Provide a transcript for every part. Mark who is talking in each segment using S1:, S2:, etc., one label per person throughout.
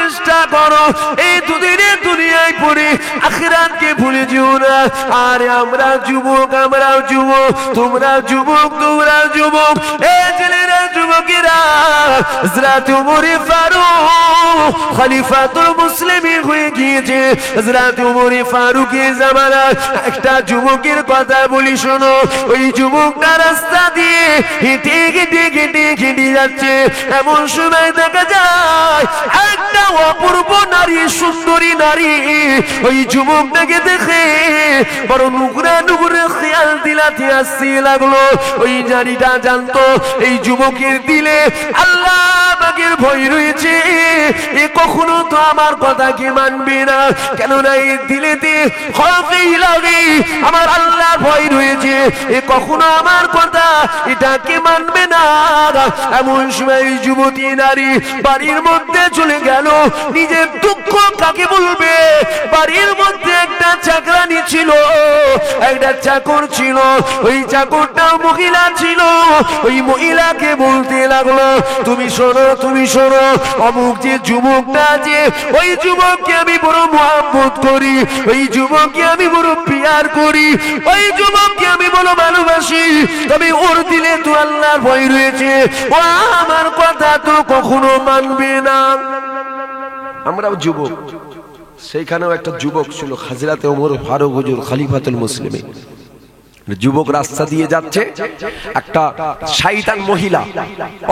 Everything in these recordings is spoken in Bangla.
S1: চেষ্টা করো, এই দুদিনের দুনিয়ায় পড়ে আখিরাতকে ভুলে যেও না। আর আমরা যুবক, আমরাও যুবক, তোমরা যুবক, তোমরা যুবক, এই ছেলেরা যুবকেরা হযরত ওমর ফারুক খলিফাতুল মুসলিমিন হয়ে গিয়েছে। হযরত ওমর ফারুকের জামানায় একটা যুবকের কথা বলি শোনো। ওই যুবকটা রাস্তা দিয়ে হেঁটে হেঁটে হেঁটে হেঁটে যাচ্ছে, এমন সময় দেখা যায় একটা অপূর্ব নারী, সুন্দরী নারী ওই যুবকটাকে দেখে বড় নুগরা নুগরা খেয়াল দিলাতে আসতে লাগলো। ওই নারীটা জানতো এই যুবকের দিলে আল্লাহ পাকের ভয় রয়েছে, এ কখনো তো আমার কথাকে মানবে না, কেননা এর দিলেতে খৌফেই লাগে আমার আল্লাহর ভয় রয়েছে, এ কখনো আমার কথা এটাকে মানবে না। এমন সময় যুবতী নারী বাড়ির মধ্যে চলে গেল। নিজের দুঃখ কাকে বলবে? বাড়ির মধ্যে একটা চাকরানি ছিল, একটা চাকর ছিল, ওই চাকরটাও মহিলা ছিল। ওই মহিলাকে বলতে লাগলো, তুমি শোনো, তুমি শোনো, অমুক যে যুবকটা আছে, ওই যুবককে আমি বড় মহব্বত করি, ওই যুবককে আমি বড় প্রিয়ার করি, ওই যুবককে আমি বড় ভালোবাসি, তবে ওর দিলে তো আল্লাহর ভয় রয়েছে, ও আমার কথা তো কখনো মানবে না। আমরাও যুবক, সেইখানেও একটা যুবক ছিল হযরত ওমর ফারুক হুজুর খলিফাতুল মুসলিমিন। যুবক রাস্তা দিয়ে যাচ্ছে, একটা শয়তান মহিলা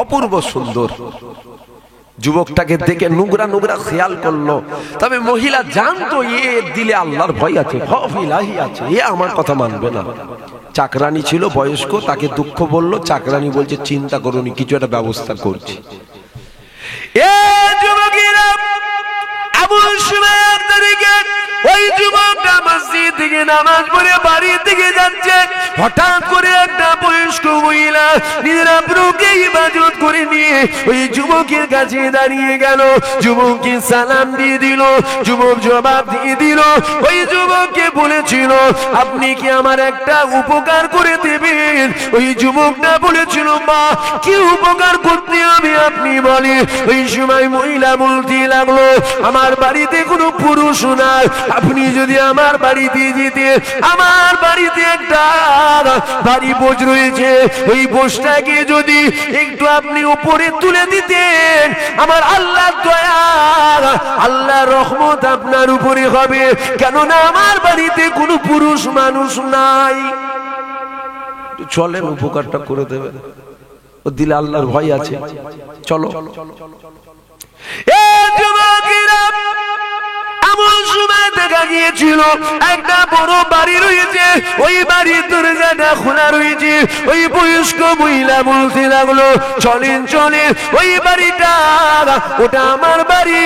S1: অপূর্ব সুন্দর যুবকটাকে দেখে নুগরা নুগরা খেয়াল করলো। তবে মহিলা জানতো এর দিলে আল্লাহর ভয় আছে, খৌফ ইলাহি আছে, এ আমার কথা মানবে না। চাকরানি ছিল বয়স্ক, তাকে দুঃখ বলল। চাকরানি বলছে চিন্তা করুনি, কিছু একটা ব্যবস্থা করছি। এ যুবকেরা এমন সময় একদিকে ওই যুবকটা মসজিদ থেকে নামাজ পড়ে বাড়ি থেকে যাচ্ছে, হঠাৎ করে একটা বয়স্ক মহিলা নিজের আব্রুকে ইবাদত করে নিয়ে ওই যুবকের কাছে দাঁড়িয়ে গেল। যুবককে সালাম দিয়ে দিল, যুবক জবাব দিয়ে দিল। ওই যুবককে বলেছিল, আপনি কি আমার একটা উপকার করে দেবেন? ওই যুবকটা বলেছিল, মা কি উপকার করতে হবে আপনি বলেন। ওই সময় মহিলা বলতে লাগলো, আমার বাড়িতে কোনো পুরুষ নাই, আপনি যদি আমার বাড়িতে যেতে, আমার বাড়িতে একটা ভারী বোঝ রয়েছে, ওই বোঝটাকে যদি একটু আপনি উপরে তুলে দিতেন, আমার আল্লাহর দয়া, আল্লাহর রহমত আপনার উপরে হবে, কেননা আমার বাড়িতে কোনো পুরুষ মানুষ নাই। চলেন উপকারটা করে দেবেন, ও দিলে আল্লাহর ভয় আছে, চলো। এমন সময় দেখা গিয়েছিল একটা বড় বাড়ি রয়েছে, ওই বাড়ির দরজাটা খোলা রয়েছে। ওই বয়স্ক মহিলা বলতে লাগলো, চলেন চলেন, ওই বাড়িটা, ওটা আমার বাড়ি,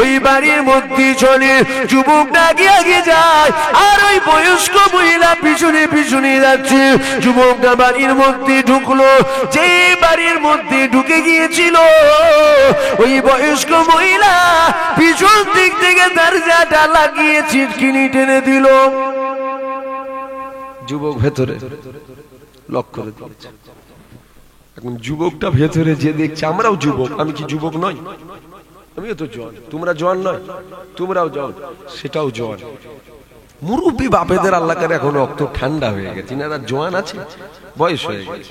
S1: ওই বাড়ির মধ্যে চলে। যুবকটা আগে যায় আর ওই বয়স্ক মহিলা পিছনে পিছনে যাচ্ছে। যুবকটা বাড়ির মধ্যে ঢুকলো, যে বাড়ির মধ্যে ঢুকে গিয়েছিল ওই বয়স্ক মহিলা পিছন দিক থেকে দরজাটা লাগিয়ে ছিটকিনি টেনে দিল। যুবক ভেতরে লক করে দিয়েছে। এখন যুবকটা ভেতরে যে দেখছে, আমরাও যুবক, আমি কি যুবক নই? আমিও তো জওয়ান, তোমরা জওয়ান নয়? তোমরাও জওয়ান, সেটাও জওয়ান। মুরব্বী বাপেদের আল্লাহ করে এখন রক্ত ঠান্ডা হয়ে গেছে, এনারা জওয়ান আছে, বয়স হয়ে গেছে।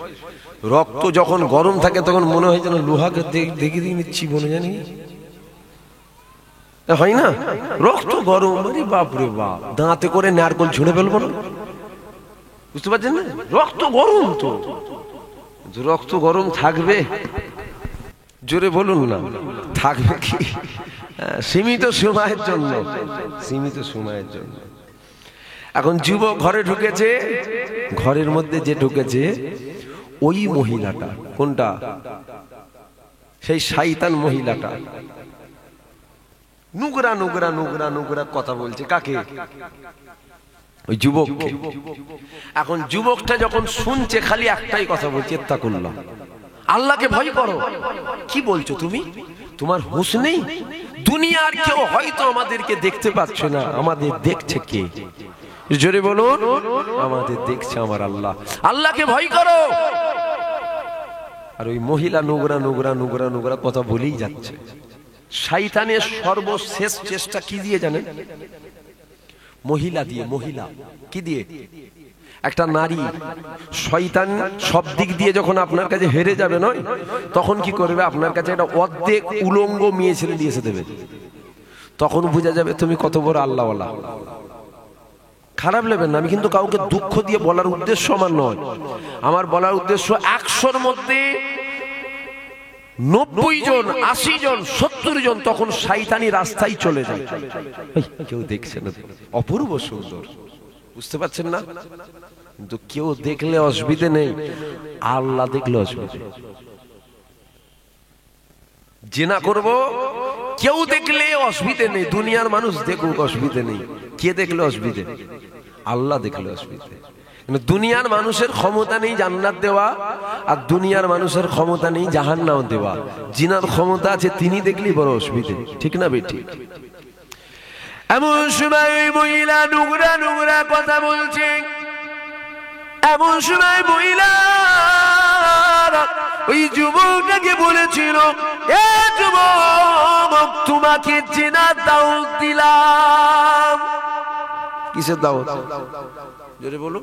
S1: রক্ত যখন গরম থাকে তখন মনে হয় যেন লোহাকে দেখে দিয়ে নিচ্ছি, মনে জানি হয় না? রক্ত গরম, আরে বাপরে বাপ, দাঁতে করে নারকল ঝুড়ে ফেলবো না, বুঝতে পারছেন না? রক্ত গরম তো, রক্ত গরম থাকবে, জোরে বলুন না, থাকবে কি? সীমিত সময়ের জন্য, সীমিত সময়ের জন্য। এখন যুবক ঘরে ঢুকেছে, ঘরের মধ্যে যে ঢুকেছে ওই মহিলাটা, কোনটা? সেই শয়তান মহিলাটা নুগরা নুগরা নুগরা নুগরা কথা বলছে। কাকে? ওই যুবককে। এখন যুবকটা যখন শুনছে খালি একটাই কথা বলছে, ইত্তাকুল্লাহ, আল্লাহকে ভয় করো। কি বলছো তুমি? তোমার হুঁশ নেই? দুনিয়ার কেউ হয়তো আমাদেরকে দেখতে পাচ্ছে না, আমাদের দেখছে কে? জোরে বলুন, আমাদের দেখছে আমার আল্লাহ। আল্লাহকে ভয় করো। আর ওই মহিলা নোংরা নোংরা নোংরা নোংরা কথা বলেই যাচ্ছে। শয়তানের সর্বশেষ চেষ্টা কি দিয়ে জানেন? মহিলা দিয়ে। মহিলা কি দিয়ে? একটা নারী। শয়তান সব দিক দিয়ে যখন আপনার কাছে হেরে যাবে নয়, তখন কি করবে? আপনার কাছে একটা অর্ধেক উলঙ্গ মেয়ে ছেলে দিয়ে এসে দেবে। তখন বোঝা যাবে তুমি কত বড় আল্লাহওয়ালা। খারাপ নেবেন না, আমি কিন্তু কাউকে দুঃখ দিয়ে বলার উদ্দেশ্য আমার নয়। আমার বলার উদ্দেশ্য 100-র মধ্যে 90 জন, 80 জন, 70 জন তখন শয়তানি রাস্তায় চলে যায়। কেউ দেখছে না, অপূর্ব সুন্দর, বুঝতে পারছেন না? কিন্তু কেউ দেখলে অসুবিধে নেই, আল্লাহ দেখলে অসুবিধে। জিনা করব, কেউ দেখলে অসুবিধে নেই, দুনিয়ার মানুষ দেখুক অসুবিধে নেই। কে দেখলে অসুবিধে? আল্লাহ দেখলে অসুবিধে। দুনিয়ার মানুষের ক্ষমতা নেই জান্নাত দেওয়া, আর দুনিয়ার মানুষের ক্ষমতা নেই জাহান্নাম দেওয়া। জিনার ক্ষমতা আছে, তিনি দেখলেই বড় অসুবিধে। ঠিক না বেটি? এমন সময় ওই মহিলা নোংরা নোংরা কথা বলছে। এমন সময় মহিলা ওই যুবকটাকে বলেছিল, এ যুবক, তোমাকে জিনার দাওয়াত দিলাম। কিসের দাওয়াত? জোরে বলো।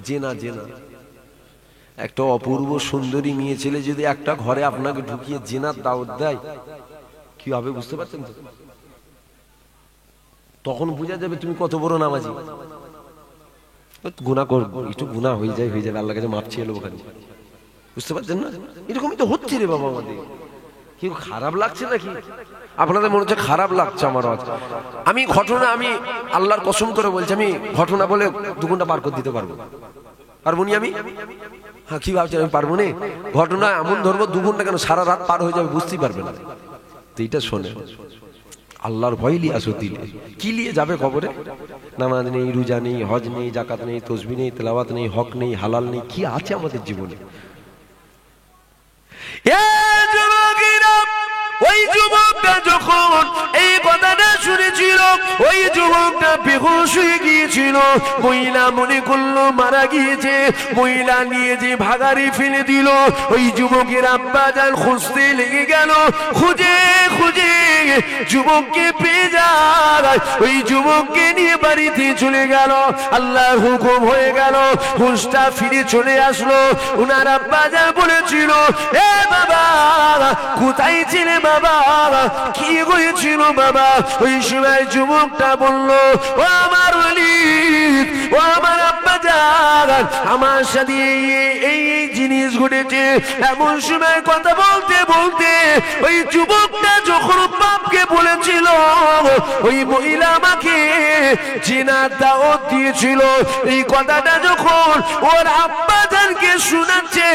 S1: জিনা। জিনা। একটা অপূর্ব সুন্দরী মেয়ে ছেলে যদি একটা ঘরে আপনাকে ঢুকিয়ে জিনার দাওয়াত দেয়, কি হবে বুঝতে পারছেন তো? তখন বোঝা যাবে তুমি কত বড় নামাজি। গুনাহ করব, একটু গুনাহ হয়ে যাবে, আল্লাহর কাছে মাপ চেয়ে এলো ওখানে। বুঝতে পারছেন না? এরকমই তো হচ্ছে রে বাবা আমাদের। কি খারাপ লাগছে নাকি? আপনাদের মনে হচ্ছে খারাপ লাগছে আমার আওয়াজ। আমি আল্লাহর কসম করে বলছি, আমি ঘটনা বলে 2 ঘন্টা পার করে দিতে পারবো। পারবো নি আমি? হ্যাঁ, কি ভাবছেন আমি পারবো না? ঘটনা এমন ধরবো 2 ঘন্টা কেন, সারা রাত পার হয়ে যাবে, বুঝতেই পারবে না। তো এইটা শোনে, আল্লাহর ভয় নিয়ে আসো দিলে। কি নিয়ে যাবে কবরে? নামাজ নেই, রোজা নেই, হজ নেই, যাকাত নেই, তাসবিহ নেই, তেলাওয়াত নেই, হক নেই, হালাল নেই, কি আছে আমাদের জীবনে? ওই যুবকটা যখন এই কথাটা শুনেছিল, ওই যুবকটা বেহুশ হয়ে গিয়েছিল। মহিলা মনে করলো মারা গিয়েছে। মহিলা নিয়ে যে ভাগাড়ি ফেলে দিল। ওই যুবকের আব্বা জান খুঁজতে লেগে গেল। খুঁজে খুঁজে যুবককে পেয়ে যায়। ওই যুবককে নিয়ে বাড়িতে চলে গেল। আল্লাহর হুকুম হয়ে গেল, হুঁশটা ফিরে চলে আসলো। উনার আব্বা জান বলেছিল, এ বাবা, কোথায় ছিলে বাবা? কি হয়েছিল বাবা? ওই সময় যুবকটা বলল, ও আমার ওয়ালিদ, ও আমার আব্বা জান, আমার সাথে এই জিনিস ঘটেছে। এমন সময় কথা বলতে বলতে ওই যুবকটা যখন বাপকে বলেছিল, ওই মহিলা আমাকে জিনার দাওয়াত দিয়েছিল, এই কথাটা যখন ওর আব্বা জানকে শোনাচ্ছে,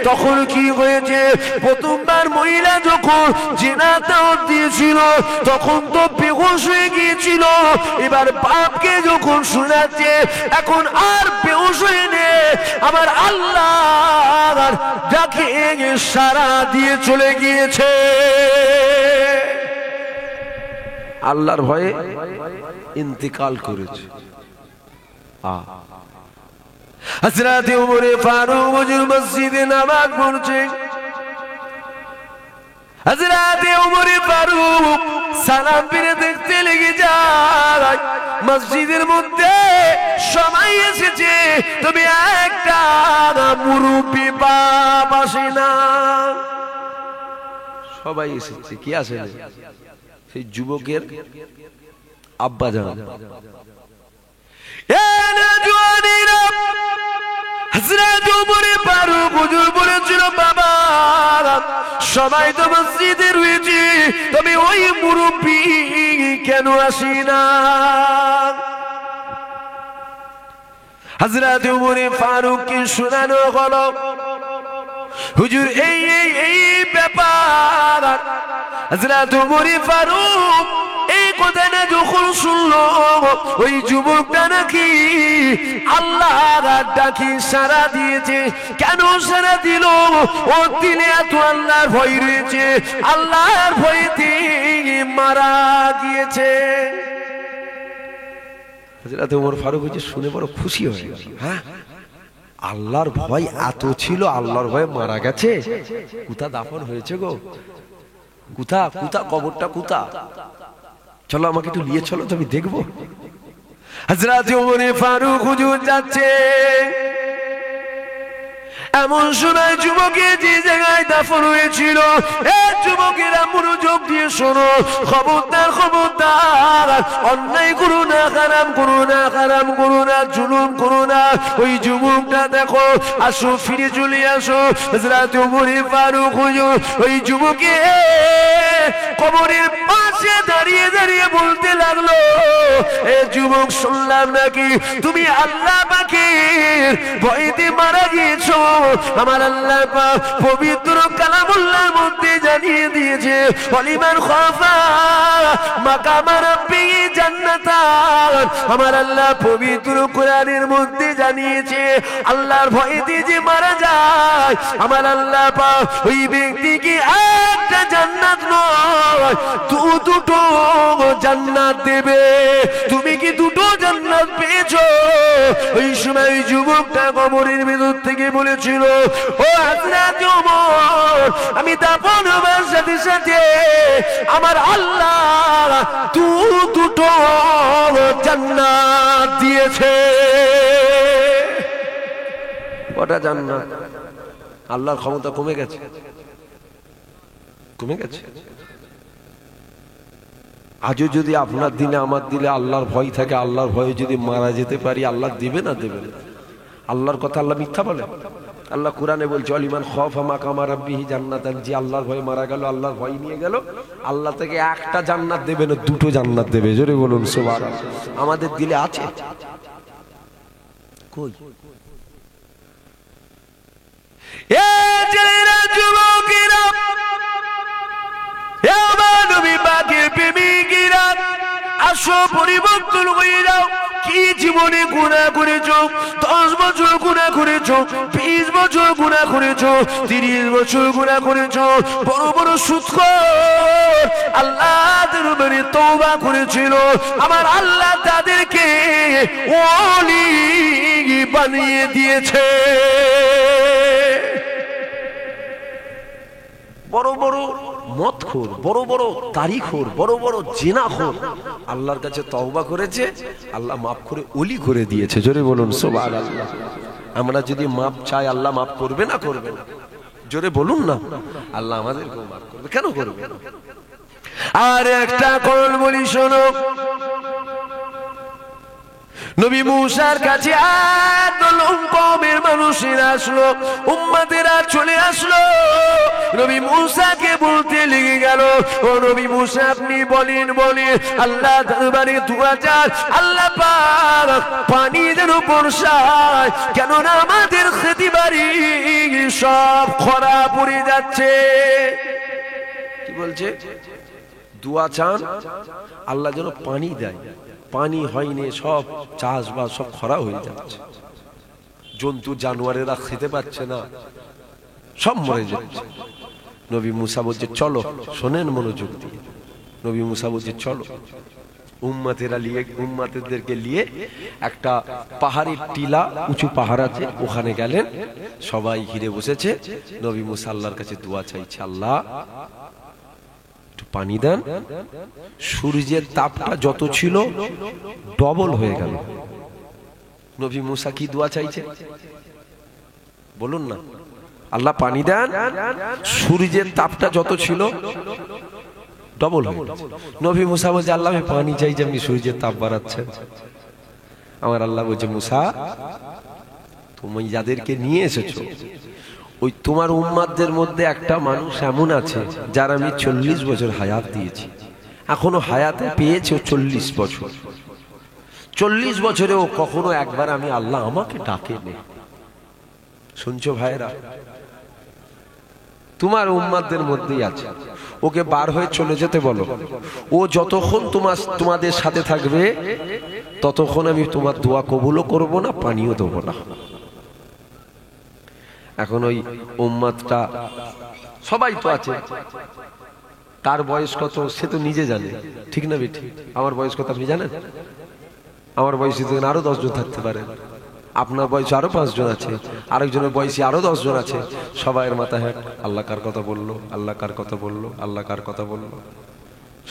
S1: তখন কি হয়েছে? প্রথমবার মহিলা যখন জিনার দাওয়াত দিয়েছিল তখন তো বেহুশ হয়ে গিয়েছিল। এবার বাপকে যখন শোনাচ্ছে, এখন আর বেহুশ হয়ে নেই, আমার আল্লাহ যাকে সারা দিয়ে চলে গিয়েছে। আল্লাহর ভয়ে ইন্তেকাল করেছে। হযরত ওমর ফারুক হুজুর মসজিদে নামাজ পড়ছে। হযরত ওমর ফারুক সালাম ফিরে দেখতে লেগে যায়, মসজিদের মধ্যে সময় এসেছে, তবে একটা মুরব্বি বাপ আসে না। সবাই এসেছে, কি আসে না? সেই যুবকের আব্বা জান। হযরত ওমর ফারুক হুজুর বলেছিল, বাবা, সবাই তো মসজিদে রয়েছে, তবে ওই মুরব্বি কেন আসি না? হযরত ওমর ফারুককে শোনানো হলো, হুজুর এই ব্যাপার। হযরত ওমর ফারুক এই কথাটা যখন শুনলো, ওই যুবকটা নাকি আল্লাহর ডাকে সাড়া দিয়েছে। কেন সাড়া দিল? ও দিলে এত আল্লাহর ভয় রয়েছে, আল্লাহর ভয়তে মারা গিয়েছে। হযরত ওমর ফারুক শুনে বড় খুশি হয়ে গেল। হ্যাঁ, আল্লাহর ভয় এত ছিল, আল্লাহর ভয়ে মারা গেছে, কোথা দাফন হয়েছে গো? কোথা কোথা কবরটা কোথা? চলো আমাকে একটু নিয়ে চলো তো, আমি দেখবো। হযরত ওমর ফারুক হুজুর যাচ্ছে, এমন সময় যুবকের যে জায়গায় দাফন হয়েছিল, এই যুবকেরা মনোযোগ দিয়ে শোনো, খবরদার খবরদার, অন্যায় করো না, হারাম করো না, হারাম করো না, জুলুম করো না। ওই যুবকটা দেখো, আসো ফিরে চলে আসো। হযরত ওমর ফারুক হুজুর ওই যুবকে কবরের পাশে দাঁড়িয়ে দাঁড়িয়ে বলতে লাগলো, এ যুবক, শুনলাম নাকি তুমি আল্লাহ পাকের ভয়তে মারা গিয়েছো। আমার আল্লাহ পাক পবিত্র কালামুল্লাহর মধ্যে জানিয়ে দিয়েছে, ওয়ালিমান খাফা মাকাম রাব্বিহি জান্নাতান। আমার আল্লাহ পবিত্র কোরআনের মধ্যে জানিয়েছে, আল্লাহর ভয়তে যে মারা যায়, আমার আল্লাহ পাক ওই ব্যক্তিকে একটা জান্নাত নয়, দুটো জান্নাত দেবে। তুমি কি দুটো জান্নাত পেয়েছো? ওই সময় যুবকটা কবরের ভেতর থেকে বলেছিল, ও হযরত ওমর, আমি দাফন হবার সাথে সাথে আমার আল্লাহ দুটো জান্নাত দিয়েছে। কটা জান্নাত? আল্লাহর ক্ষমতা কমে গেছে, কমে গেছে। আজও যদি আপনার দিনে আমার দিলে আল্লাহর ভয় থাকে, আল্লাহর ভয়ে যদি মারা যেতে পারি, আল্লাহ দিবে না দেবে না? আল্লাহর কথা আল্লাহ মিথ্যা বলে? আল্লাহ কোরআনে বলছে, ওয়ালিমান খাফা মাকাম রাব্বিহি জান্নাতান। যে আল্লাহর ভয়ে মারা গেল, আল্লাহর ভয় নিয়ে গেল, আল্লাহ থেকে একটা জান্নাত দেবে না, দুটো জান্নাত দেবে। জোরে বলুন সুবহানাল্লাহ। আমাদের দিলে আছে কই? এ জেলেরা, যুবকেরা, এ আমার নবী পাকের প্রেমিকেরা, আসো পরিবর্তন হয়ে যাও। কি জীবনে গুনাহ করেছো? 10 বছর গুনাহ করেছো, 20 বছর গুনাহ করেছো, 30 বছর গুনাহ করেছো, বড় বড় সুদখোর আল্লাহর দরবারে তওবা করেছিল, আমার আল্লাহ তাদেরকে ওলি বানিয়ে দিয়েছে। বড় বড় মদখোর, বড় বড় তারিখোর, বড় বড় জিনাখোর আল্লাহর কাছে তওবা করেছে, আল্লাহ মাফ করে ওলি করে দিয়েছে। জোরে বলুন সুবহানাল্লাহ। আমরা যদি মাফ চাই, আল্লাহ মাফ করবে না করবে না? জোরে বলুন না। আল্লাহ আমাদেরকেও মাফ করবে, কেন করবে না? আর একটা কল বলি, শোনো। নবী মুসার কাছে একদল কওমের মানুষেরা আসলো, উম্মতেরা চলে আসলো। নবী মুসাকে বলতে লেগে গেল, ও নবী মুসা, আপনি বলেন আল্লাহ দরবারে দোয়া চান, আল্লাহ পাক পানি যেন বর্ষায়, কেননা আমাদের খেতি বাড়ি সব খরা পড়ে যাচ্ছে। কি বলছে? দোয়া চান আল্লাহ যেন পানি দেয়। পানি হয়নি, সব চাষবাস সব খরা হয়ে যাচ্ছে, জন্তু জানোয়ারেরা খেতে পাচ্ছে না, সব মরে যাচ্ছে। নবী মুসা বলছে, চলো, শোনেন মনোযোগ দিয়ে। নবী মুসা বলছে, চলো। উম্মতেদেরকে নিয়ে একটা পাহাড়ের টিলা, উঁচু পাহাড় আছে, ওখানে গেলেন, সবাই ঘিরে বসেছে। নবী মুসা আল্লাহর কাছে দোয়া চাইছে, আল্লাহ পানি দেন। সূর্যের তাপটা যত ছিল ডবল হয়ে গেল। নবী মুসা কি দোয়া চাইছে বলুন না? আল্লাহ পানি দেন, সূর্যের তাপটা যত ছিল ডবল হয়ে গেল। নবী মুসা বলছে, আল্লাহ আমি পানি চাইছি, আপনি সূর্যের তাপ বাড়াচ্ছেন। আমার আল্লাহ বলছে, মুসা, তুমি যাদেরকে নিয়ে এসেছো, ওই তোমার উম্মাদের মধ্যে একটা মানুষ এমন আছে যার আমি 40 বছর হায়াত দিয়েছি, এখনো হায়াতে পেয়েছে 40 বছর। 40 বছরেও কখনো একবার আমি আল্লাহ আমাকে ডাকে নেই। শুনছো ভাইরা? তোমার উম্মাদের মধ্যেই আছে, ওকে বার হয়ে চলে যেতে বলো। ও যতক্ষণ তোমাদের সাথে থাকবে ততক্ষণ আমি তোমার দোয়া কবুলও করব না, পানিও দেবো না। এখন ওই উম্মতটা সবাই তো আছে, তার বয়স কত সে তো নিজে জানে, ঠিক না বেটি? আমার বয়স কত আপনি জানেন? আমার বয়স আরো 10 জন থাকতে পারে, আপনার বয়সে আরো 5 জন আছে, আরেকজনের বয়সে আরো 10 জন আছে, সবাইয়ের মাথায় হ্যাঁ আল্লাহ কার কথা বললো, আল্লাহ কার কথা বললো, আল্লাহ কার কথা বললো,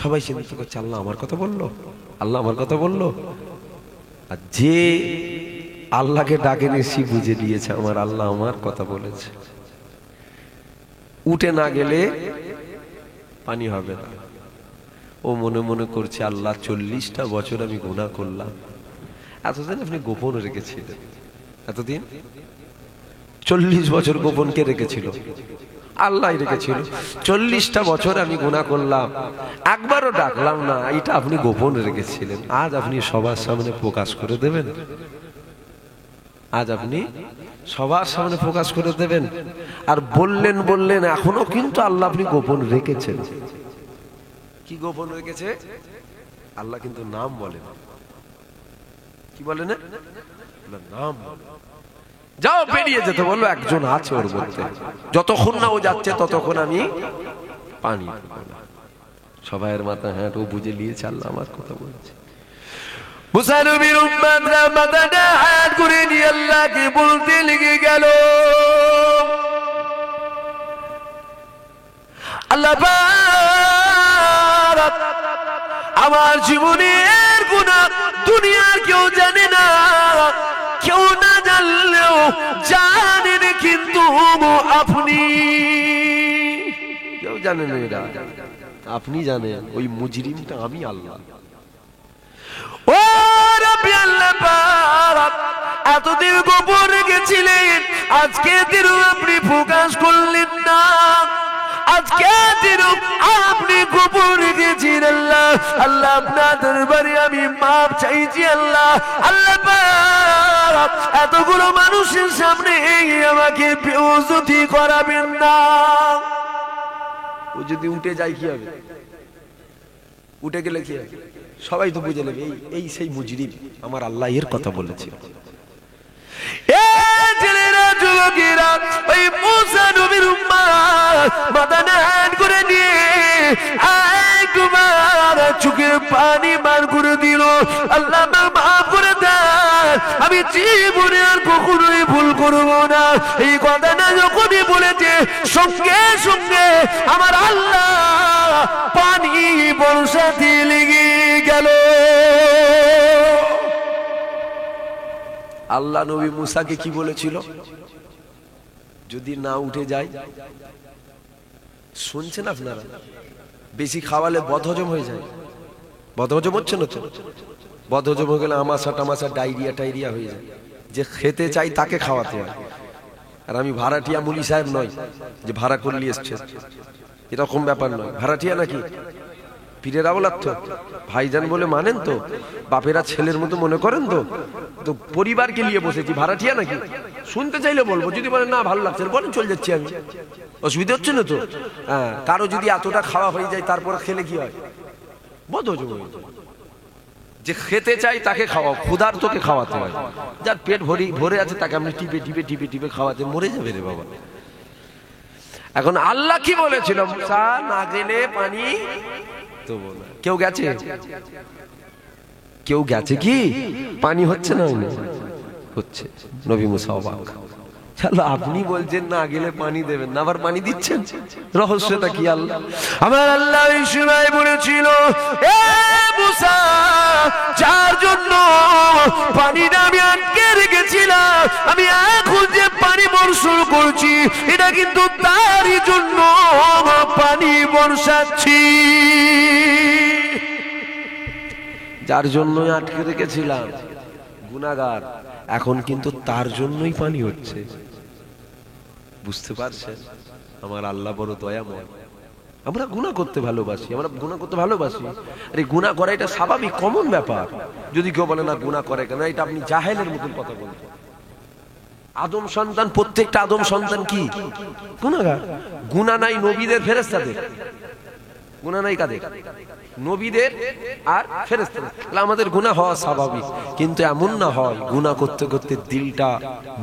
S1: সবাই চিন্তা করছে আল্লাহ আমার কথা বললো, আল্লাহ আমার কথা বললো। আর যে আল্লাহকে ডাকেনি সে বুঝে দিয়েছে আমার আল্লাহ আমার কথা বলেছে। উঠে না গেলে পানি হবে না। ও মনে মনে করছে আল্লাহ 40টা বছর আমি গুনাহ করলাম, এতদিন আপনি গোপন রেখেছিলেন, এতদিন 40 বছর গোপন কে রেখেছিল? আল্লাহ রেখেছিল। 40টা বছর আমি গুনাহ করলাম, একবারও ডাকলাম না, এটা আপনি গোপন রেখেছিলেন, আজ আপনি সবার সামনে প্রকাশ করে দেবেন? আজ আপনি সবার সামনে প্রকাশ করে দেবেন? আর বললেন এখনো কিন্তু আল্লাহ আপনি গোপন রেখেছেন। কি গোপন রেখেছে? আল্লাহ কিন্তু নাম বলেন। কি বলে না? নাম যাও বেরিয়ে যেতে বললো, একজন আছে ওর মধ্যে, যতক্ষণ না ও যাচ্ছে ততক্ষণ আমি পানি। সবাইয়ের মাথা হ্যাঁ ও বুঝে নিয়েছে আল্লাহ আমার কথা বলছে। মুসা নবীর উম্মতরা মাথাটা হাত করে নিয়ে আল্লাহকে বলতে লেগে গেল, আল্লাহ পাক আমার জীবনের গুনাহ দুনিয়ার কেউ জানে না, কেউ না জানলেও জানেন কিন্তু আপনি। কেউ জানেন না, আপনি জানেন ওই মুজরিমটা আমি আল্লাহ। ও রব্বি আল্লাহ পাক এতদিন গোপন রেখেছিলেন, আজকে দিন আপনি প্রকাশ করলেন না, আজকে দিন আপনি গোপন রেখেছেন আল্লাহ। আল্লাহ আপনার দরবারে আমি মাপ চাইছি আল্লাহ। আল্লাহ পাক এতগুলো মানুষের সামনে আমাকে বেইজ্জতি করাবেন না। ও যদি উঠে যায় কি হবে? উঠে গেলে কি হবে? সবাই তো বুঝে নেবে এই সেই মুজরিম, আমার আল্লাহ এর কথা বলেছে। ওই মুসা নবীর উম্মত মাথা নাড় করে দিয়ে একবার চোখের পানি বার করে দিল, আল্লাহ মাফ করে দেন, আমি জীবনে আর কখনোই ভুল করব না। এই কথাটা যখনই বলেছে সঙ্গে সঙ্গে আমার আল্লাহ পানি বর্ষাতে লেগে গেল। আল্লাহ নবী মুসাকে কি বলেছিল? যদি না উঠে যায়, শুনছেন আপনারা, বেশি খাওয়ালে বদহজম হয়ে যায়। বদহজম হচ্ছে না তো? বদহজম হয়ে গেলে আমাশা টামাশা ডায়রিয়া টাইরিয়া হয়ে যায়। যে খেতে চাই তাকে খাওয়াতে হয়। আর আমি ভাড়াটিয়া মুলি সাহেব নয় যে ভাড়া করলে এসছে, এরকম ব্যাপার নয়। ভাড়াটিয়া নাকি পীরের আওলাদ তো, ভাইজান বলে মানেন তো, বাপেরা ছেলের মতো মনে করেন তো, তো পরিবারকে নিয়ে বসেছি, ভাড়াটিয়া নাকি? শুনতে চাইলে বলবো, যদি বলেন না ভালো লাগছে বলেন চলে যাচ্ছি আমি, অসুবিধা হচ্ছে না তো? হ্যাঁ, কারো যদি এতটা খাওয়া হয়ে যায় তারপরে খেলে কি হয়? বদহজম হয়ে যায়। যে খেতে চাই তাকে খাওয়াও, ক্ষুধার তোকে খাওয়াতে হয়। যার পেট ভরে আছে তাকে আপনি টিপে টিপে টিপে টিপে খাওয়াতে মরে যাবে রে বাবা। এখন আল্লাহ কি বলেছিল? মুসা না গেলে পানি দেবো না। কেউ গেছে? কেউ গেছে কি? পানি হচ্ছে না? হচ্ছে। নবী মুসা অবাক, চলো আপনি বলছেন না গেলে পানি দেবেন না, আবার পানি দিচ্ছেন, রহস্যটা কি? আল্লাহ আমার আল্লাহ এই সময় বলেছিল, এ মুসা যার জন্য পানিটা আমি আটকে রেখেছিলাম, আমি এখন যে পানি বর্ষণ করছি এটা কিন্তু তারই জন্য পানি বর্ষাচ্ছি। যার জন্য আটকে রেখেছিলাম গুনাহগার, এখন কিন্তু তার জন্যই পানি হচ্ছে। বুঝতে পারছেন? আমার আল্লাহ বড় দয়াময়। আমরা গুনাহ করতে ভালোবাসি, আমরা গুনাহ করতে ভালোবাসি। আরে গুনাহ করা এটা স্বাভাবিক, কমন ব্যাপার। যদি কেউ বলে না গুনাহ করে কেন, এটা আপনি জাহেলের মতন কথা বলছেন। আদম সন্তান, প্রত্যেকটা আদম সন্তান কি গুনাহগার? গুনাহ নাই নবীদের, ফেরেশতাদের। গুনাহ নাই কাদের? নবীদের আর ফেরেশতাদের। আমাদের গুনাহ হওয়া স্বাভাবিক, কিন্তু এমন না হয় গুনাহ করতে করতে দিলটা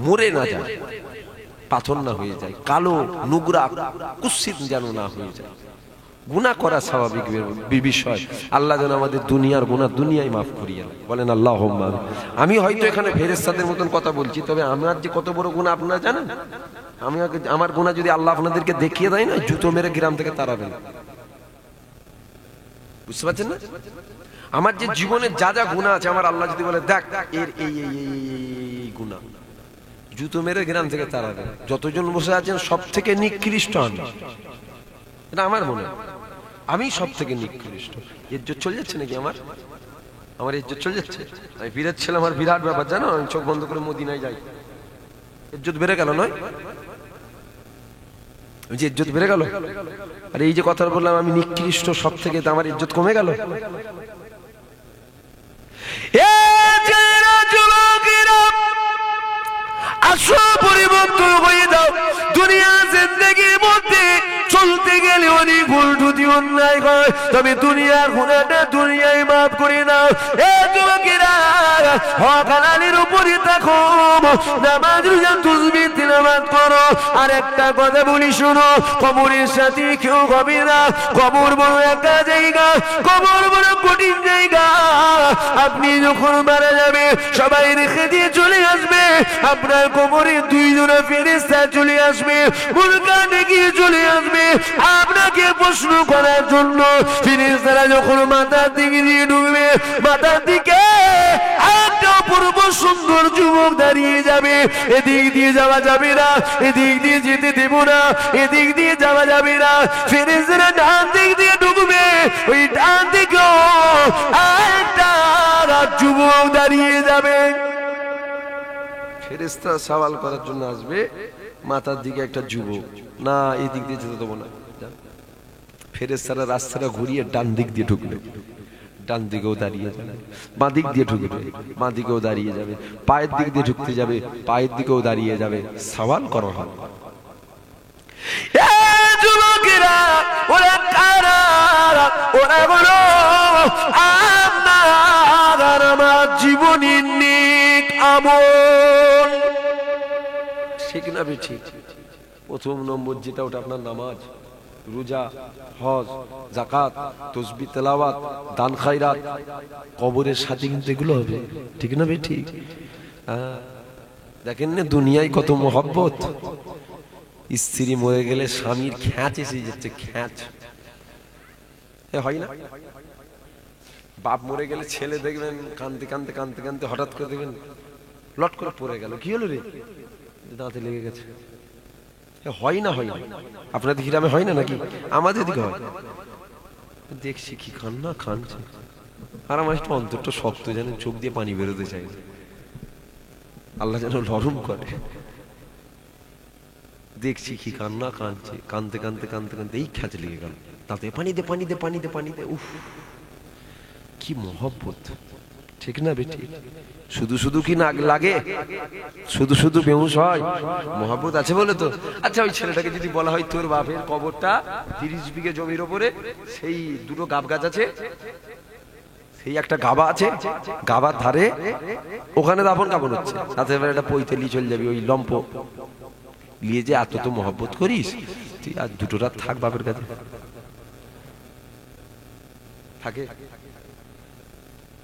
S1: মরে না যায়, পাথর না হয়ে যায়, কালো নোংরা কুৎসিত যেন না হয়ে যায়। গুনাহ করা স্বাভাবিক বিষয়। আল্লাহ যেন আমাদের দুনিয়ার গুনাহ দুনিয়ায় মাফ করিয়ে দেন, বলেন আল্লাহুম্মা। আমি হয়তো এখানে ফেরেশতাদের মতন কথা বলছি, তবে আমার যে কত বড় গুনাহ আপনারা জানেন? আমার গুনাহ যদি আল্লাহ আপনাদেরকে দেখিয়ে দেয় না, জুতো মেরে গ্রাম থেকে তাড়াবেন। বুঝতে পারছেন না? আমার যে জীবনে যা যা গুনাহ আছে, আমার আল্লাহ যদি বলে দেখ এর এই গুনাহ, জুতো মেরে গ্রাম থেকে তাড়াবেন। যতজন বসে আছেন সব থেকে নিকৃষ্ট আমি, এটা আমার মনে। আমি সব থেকে নিকৃষ্ট। ইজ্জত চলে যাচ্ছে নাকি আমার ইজ্জত চলে যাচ্ছে? আমি বিরাট ছিলাম, আমার বিরাট ব্যাপার জানো। আমি চোখ বন্ধ করে মদিনায় যাই, ইজ্জত বেড়ে গেল নয়? ওই যে ইজ্জত বেড়ে গেল। আর এই যে কথা বললাম আমি নিকৃষ্ট সব থেকে, আমার ইজ্জত কমে গেল। আসো পরিবর্তন হয়ে দাও। দুনিয়া জিন্দেগির মধ্যে চলতে গেলে অনেক ভুল ত্রুটি অন্যায় হয়, তবে দুনিয়ার গুনাহটা দুনিয়ায় মাফ করে নাও। এ যুবকেরা, হক হালালের উপরে থাকো, নামাজ রোজা তাসবিহ তিলাওয়াত করো। আর একটা কথা বলি শোনো, কবরের সাথে কেউ হবে না। কবর বড় একটা জায়গা, কবর বড় কঠিন জায়গা। আপনি যখন মারা যাবে সবাই রেখে দিয়ে চলে আসবে, আপনার কবরে দুইজনা ফেরেশতা চলে আসবে, মুনকার নাকির চলে আসবে আপনাকে প্রশ্ন করার জন্য। ফেরেশতারা যখন মাথার দিকে দিয়ে ঢুকবে, মাথার দিকে একটা অপূর্ব সুন্দর যুবক দাঁড়িয়ে যাবে। এদিক দিয়ে যাওয়া যাবে না, এদিক দিয়ে যেতে দেব না, এদিক দিয়ে যাওয়া যাবে না। ফেরেশতারা ডান দিক দিয়ে ঢুকবে, ওই ডান দিকেও একটা যুবক দাঁড়িয়ে যাবে। ফেরেশতা সওয়াল করার জন্য আসবে, মাথার দিকে একটা যুবক, না এই দিক দিয়ে যেতে দেবো না। ফেরেশতারা রাস্তাটা ঘুরিয়ে ডান দিক দিয়ে ঢুকবে, ডান দিকেও দাঁড়িয়ে যাবে। বাঁ দিক দিয়ে ঢুকবে, বাঁ দিকেও দাঁড়িয়ে যাবে। পায়ের দিক দিয়ে ঢুকতে যাবে, পায়ের দিকেও দাঁড়িয়ে যাবে। সওয়াল করা হবে, যুবকেরা ওরা কারা? ওরা হলো আমার জীবনের নেক আমল। ঠিক না বেঠিক? প্রথম নম্বর যেটা, ওটা আপনার নামাজ, রোজা, হজ, যাকাত, তাসবিহ তেলাওয়াত, দান খায়রাত। কবরের সাথে কিন্তু এগুলো হবে, ঠিক না বেঠিক? দেখেন না দুনিয়ায় কত মহব্বত। স্ত্রী মরে গেলে স্বামীর খ্যাঁচ এসে যাচ্ছে, খ্যাঁচ হয় না? বাপ মরে গেলে ছেলে দেখবেন কাঁদতে কাঁদতে কাঁদতে কাঁদতে হঠাৎ করে দেখবেন লট করে পড়ে গেল, কি হলো রে? দাঁতে লেগে গেছে। হয় না? হয় না? আপনাদের গ্রামে হয় না নাকি? আমাদের দিকে হয়। দেখছি কি কান্না কাঁদছে, আর আমার একটু অন্তরটা শক্ত, জানেন, চোখ দিয়ে পানি বেরোতে চাই। আল্লাহ যেন নরম করে। দেখছি কি কান্না কাঁদছে, কাঁদতে কাঁদতে কাঁদতে কাঁদতে এই খ্যাঁচ লেগে গেল, তাতে পানি দে পানি দে পানি দে পানি দে। উফ, কি মহব্বত, ঠিক না বেটি? শুধু শুধু কি না লাগে? শুধু শুধু বেহুশ হয়? মহব্বত আছে বলে তো। আচ্ছা, ওই ছেলেটাকে যদি বলা হয় তোর বাপের কবরটা 30 বিঘে জমির ওপরে, সেই দুটো গাব গাছ আছে, সেই একটা গাবা আছে, গাবার ধারে ওখানে দাফন কাফন হচ্ছে, সাথে একটা পৈতেলি চলে যাবি, ওই লম্প নিয়ে যে এত তো মহব্বত করিস তুই, আর দুটো রাত থাক বাপের কাছে। থাকে?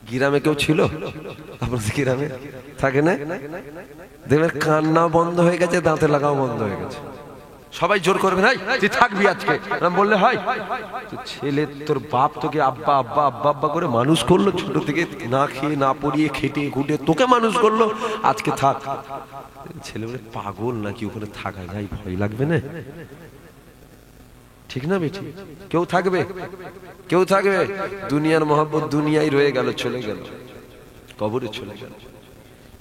S1: গ্রামে কেউ ছিল আপনাদের গ্রামে? থাকে না? দেখবেন কান্না বন্ধ হয়ে গেছে, দাঁতে লাগাও বন্ধ হয়ে গেছে। সবাই জোর করবে, নাই তুই থাকবি আজকে, বললে হয়? ছেলে, তোর বাপ তোকে আব্বা আব্বা আব্বা আব্বা করে মানুষ করলো, ছোট থেকে না খেয়ে না পড়িয়ে খেটে খুটে তোকে মানুষ করলো, আজকে থাক। ছেলে বলে পাগল নাকি, ওখানে থাকা যায়? ভয় লাগবে না? ঠিক না বেটি? কেউ থাকবে? কেউ থাকবে? দুনিয়ার মহব্বত দুনিয়ায় রয়ে গেল, চলে গেল, কবরে চলে গেল।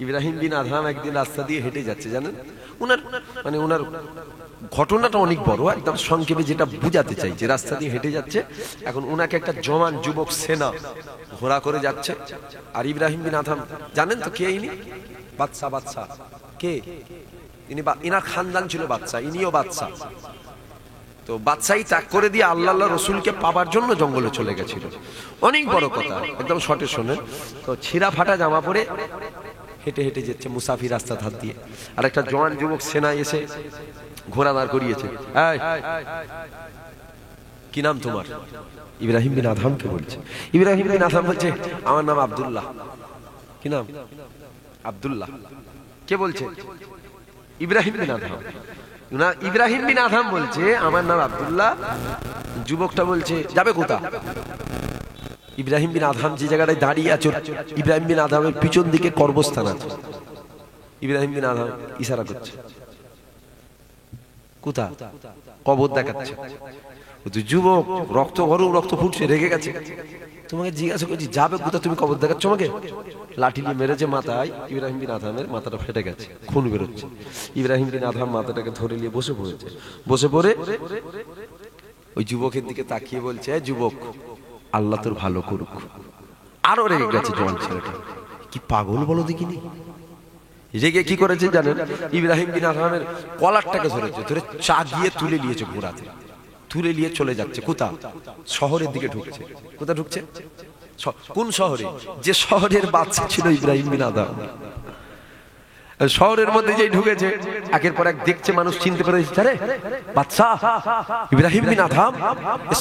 S1: ইব্রাহিম বিন আদহাম একদিন রাস্তা দিয়ে হেঁটে যাচ্ছে, জানেন? উনার ঘটনাটা অনেক বড়, একদম সংক্ষেপে যেটা বুঝাতে চাই, যে রাস্তা দিয়ে হেঁটে যাচ্ছে, এখন উনাকে একটা জওয়ান যুবক সেনা ঘোড়া করে যাচ্ছে। আর ইব্রাহিম বিন আদহাম জানেন তো কে? ইনি বাদশা। কে ইনি? ইনার খানদান ছিল বাদশা, ইনিও বাদশা। তো বাদশাহী ত্যাগ করে দিয়ে আল্লাহ রসুলকে পাবার জন্য জঙ্গলে চলে গেছিল। অনেক বড় কথা, একদম শর্টে শোনেন। তো ছিঁড়া ফাটা জামা পরে হেঁটে হেঁটে যাচ্ছে মুসাফির রাস্তা ধার দিয়ে, আর একটা জওয়ান যুবক সেনা এসে ঘোড়া দাঁড় করিয়েছে। কি নাম তোমার? ইব্রাহিম বিন আদহামকে বলছে। ইব্রাহিম বিন আদহাম বলছে আমার নাম আব্দুল্লাহ। কি নাম? আব্দুল্লাহ। কে বলছে? ইব্রাহিম বিন আদহাম। না, ইব্রাহিম বিন আদহাম বলছে আমার নাম আব্দুল্লাহ। যুবকটা বলছে যাবে কোথা? ইব্রাহিম বিন আদহাম যে জায়গাটায় দাঁড়িয়ে আছে, ইব্রাহিম বিন আদহামের পিছন দিকে কর্মস্থান আছে। ইব্রাহিম বিন আদহাম ইশারা করছে কোথা? কবর দেখাচ্ছে। যুবক রক্ত গরম, রক্ত ফুটছে, রেগে গেছে। তোমাকে জিজ্ঞাসা করছি যাবে কোথা, তুমি কবর দেখাচ্ছ আমাকে? লাঠি দিয়ে মেরেছে মাথায়। ইব্রাহিম বিন আদহামের মাথাটা ফেটে গেছে, খুন বেরোচ্ছে। ইব্রাহিম বিন আদহাম মাথাটাকে ধরে নিয়ে বসে পড়েছে। বসে পড়ে ওই যুবকের দিকে তাকিয়ে বলছে যুবক, আল্লাহ তোর ভালো করুক। আরো রেগে গেছে জওয়ান ছেলেটা। কি পাগল বলো দেখিনি। রেগে কি করেছে জানেন? ইব্রাহিম বিন আদহামের কলারটাকে ধরেছে, ধরে চাগিয়ে তুলে নিয়েছে ঘোড়াতে, তুলে নিয়ে চলে যাচ্ছে। কোথা? শহরের দিকে ঢুকছে। কোথা ঢুকছে? কোন শহরে? যে শহরের বাদশা ছিল ইব্রাহিম বিন আদহাম। শহরের মধ্যে যেই ঢুকেছে, একের পর এক দেখছে মানুষ, চিনতে পেরেছে আরে বাদশা ইব্রাহিম বিন আদহাম।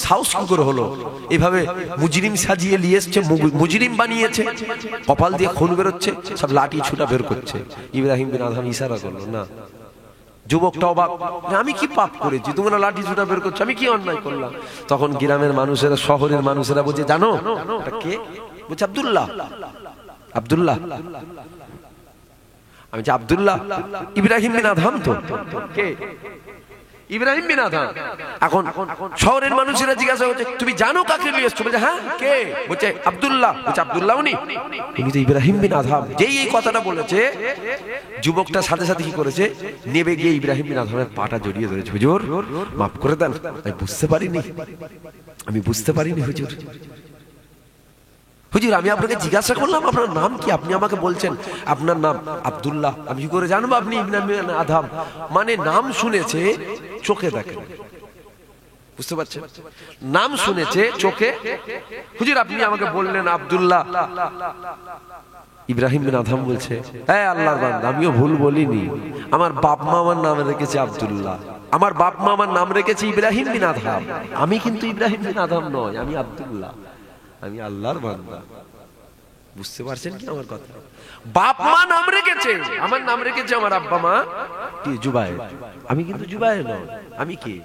S1: সাহস কি করে হলো? এভাবে মুজরিম সাজিয়ে নিয়ে এসছে, মুজরিম বানিয়েছে, কপাল দিয়ে খুন বেরোচ্ছে, সব লাঠি ছুটা বের করছে। ইব্রাহিম বিন আদহাম ইশারা করলো না। যুবকটা অবাক, আমি কি পাপ করেছি তোমরা লাঠি ছুটা বের করছো? আমি কি অন্যায় করলাম? তখন গ্রামের মানুষেরা, শহরের মানুষেরা বলছে জানো এটা কে? বলছে আব্দুল্লাহ। আব্দুল্লাহ? আমি যে আব্দুল্লাহ, ইব্রাহিম বিন আদহাম তো। কে? ইব্রাহিম বিন আদহাম। এখন শহরের মানুষেরা জিজ্ঞাসা করছে তুমি জানো কাকে নিয়ে এসছো? বলছে হ্যাঁ। কে? বলছে আব্দুল্লাহ। বলছে আব্দুল্লাহ উনি তো ইব্রাহিম বিন আদহাম। যেই এই কথাটা বলেছে, যুবকটা সাথে সাথে কি করেছে, নেবে গিয়ে ইব্রাহিম বিন আদহামের পাটা জড়িয়ে ধরেছে। হুজুর মাফ করে দেন, আমি বুঝতে পারিনি হুজুর। হুজুর আমি আপনাকে জিজ্ঞাসা করলাম আপনার নাম কি, আপনি আমাকে বলছেন আপনার নাম আব্দুল্লাহ। আমি কি করে জানবো আপনি ইব্রাহিম বিন আদহাম? মানে নাম শুনেছে, চোখে দেখেন। বুঝতে পারছেন? নাম শুনেছে চোখে। হুজুর আপনি আমাকে বললেন আব্দুল্লাহ। ইব্রাহিম বিন আদহাম বলছে হ্যাঁ আল্লাহর বান্দা, আমিও ভুল বলিনি। আমার বাপ মা আমার নাম রেখেছে আব্দুল্লাহ, আমার বাপ মা আমার নাম রেখেছে ইব্রাহিম বিন আদহাম। আমি কিন্তু ইব্রাহিম বিন আদহাম নয়, আমি আব্দুল্লাহ, আমি আল্লাহর বান্দা। বুঝতে পারছেন কি আমার কথা? বাপ মা নাম রেখেছে, আমার নাম রেখেছে আমার আব্বা মা কি জুবায়ের। আমি কিন্তু জুবায়ের নয়। আমি কি?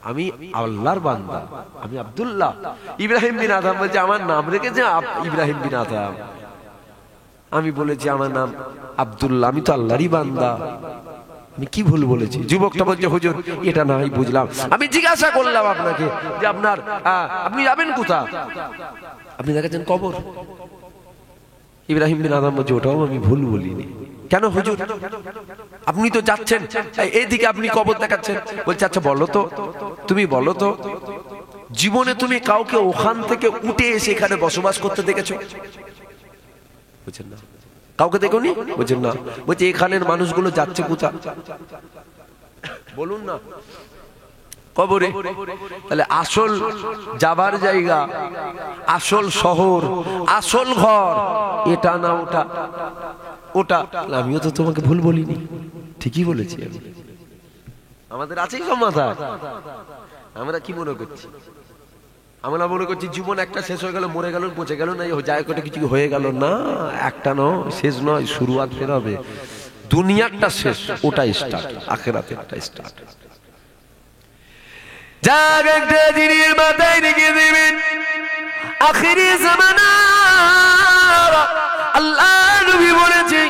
S1: আমি আল্লাহর বান্দা, আমি আব্দুল্লাহ। ইব্রাহিম বিন আদহাম বলছে আমার নাম রেখেছে ইব্রাহিম বিন আদহাম, আমি বলেছি আমার নাম আব্দুল্লাহ, আমি তো আল্লাহরই বান্দা। আমি কি ভুল বলেছি? যুবকটা বলছে হুজুর এটা নাই বুঝলাম, আমি জিজ্ঞাসা করলাম আপনাকে যে আপনার আপনি যাবেন কোথা? আপনি দেখেছেন কবর। ইব্রাহিম বিন আদহাম বলছে ওটাও আমি ভুল বলিনি। কেন হুজুর? আপনি তো যাচ্ছেন এইদিকে, আপনি কবর দেখাচ্ছেন। বলছে আচ্ছা বলো তো, তুমি বলো তো, জীবনে তুমি কাউকে ওখান থেকে উঠে এসে এখানে বসবাস করতে দেখেছো? বুঝছেন না? কাউকে দেখোনি? বুঝছেন না? বলছে এখানের মানুষগুলো যাচ্ছে কোথা? বলুন না, কবরে। তাহলে আসল যাবার জায়গা, আসল শহর, আসল ঘর এটা না ওটা? ওটা। আমিও তো তোমাকে ভুল বলিনি, ঠিকই বলেছি আমি। আমাদের আছেই সমাধান। আমরা কি মনে করছি? আমরা মনে করছি জীবন একটা শেষ হয়ে গেল, মরে গেল, পচে গেল, না যায় কোটা কিছু হয়ে গেল। না, একটা নয়, শেষ নয়, শুরুয়াত ফের হবে। দুনিয়ারটা শেষ, ওটা স্টার্ট, আখিরাতেরটা স্টার্ট। যাক একটা জিনিস মাথায় রেখে দেবেন, আখিরি জামানা আল্লাহ নবী বলেছে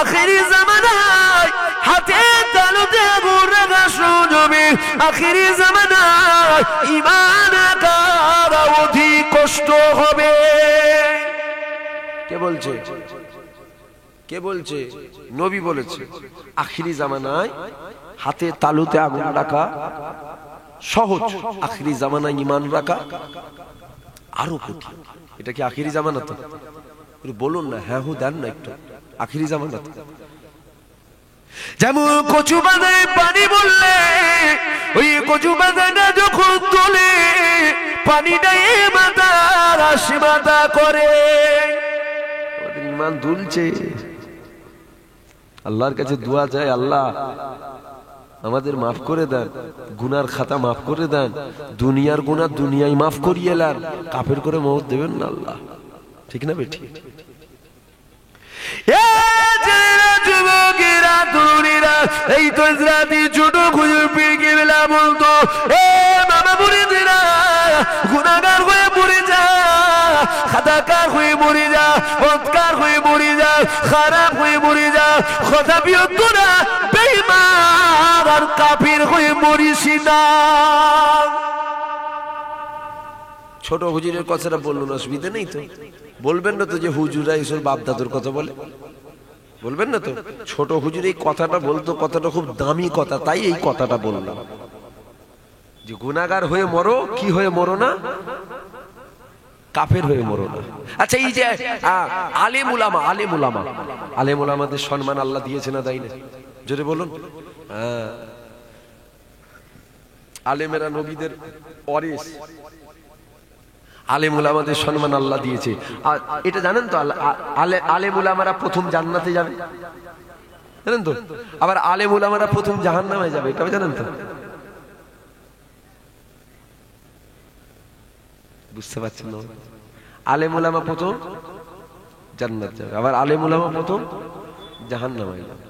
S1: আখিরি জামানায় হাতে তালুতে আগুন রাখা সুযোগে, আখিরি জামানায় ঈমান আনা অধিক কষ্ট হবে। কে বলছে? কে বলছে? নবী বলেছে আখিরি জামানায় হাতে তালুতে আগুন রাখা সহজ, আখিরি জামানায় ঈমান রাখা আরো কঠিন। এটা কি আখিরি জামানা? তো বলুন না, হ্যাঁ হু দেন না একটু। আখিরি জামানা যেমন কচু বাঁধায় পানি বললে, ওই কচু বাঁধাটা যখন তোলে পানিটা এ মাথা রাশি মাথা করে, আমাদের ঈমান দুলছে। আল্লাহর কাছে দোয়া চাই, আল্লাহ আমাদের মাফ করে দেন, গুনার খাতা মাফ করে দেন, দুনিয়ার গুনাহ দুনিয়ায় মাফ করিয়ে এলেন, কাফের করে মওত দেবেন না আল্লাহ। ঠিক না বেটি? যুবকেরা তরুণীরা, এই তো রাতে ছোট খুঁজে পিড়কে বেলা বলতো, এ মামা মুরিদেরা, গুনাহগার হয়ে মরে যা, খাতাকার হয়ে মরে যা, বদকার হয়ে মরে যা, খারাপ হয়ে মরে যা, কথা বিয়ত না, বেঈমান আর কাফির হয়ে মরিস না। ছোট হুজুরের কথাটা বললো না, অসুবিধা নেই তো? বলবেন না তো যে হুজুরা এসব বাপ দাদুর কথা বলে? বলবেন না তো? ছোট হুজুর এই কথাটা বলতো, কথাটা খুব দামি কথা, তাই এই কথাটা বললাম যে গুনাহগার হয়ে মরো, কি হয়ে মরো না? কাফের হয়ে মরো না। আচ্ছা, এই যে আলেম উলামা, আলেম উলামা, আলেম উলামাদের সম্মান আল্লাহ দিয়েছে না, দেয় না? জোরে বলুন। আলেমেরা নবীদের ওয়ারিস, আলেম উলামাদের সম্মান আল্লাহ দিয়েছে। আর এটা জানেন তো, আলেম উলামারা প্রথম জান্নাতে যাবে, জানেন তো? আবার আলেম উলামারা প্রথম জাহান্নামে যাবে, এটা জানেন তো? বুঝতে পারছেন না? আলেম উলামা প্রথম জান্নাত যাবে, আবার আলেম উলামা প্রথম জাহান্নামে যাবে।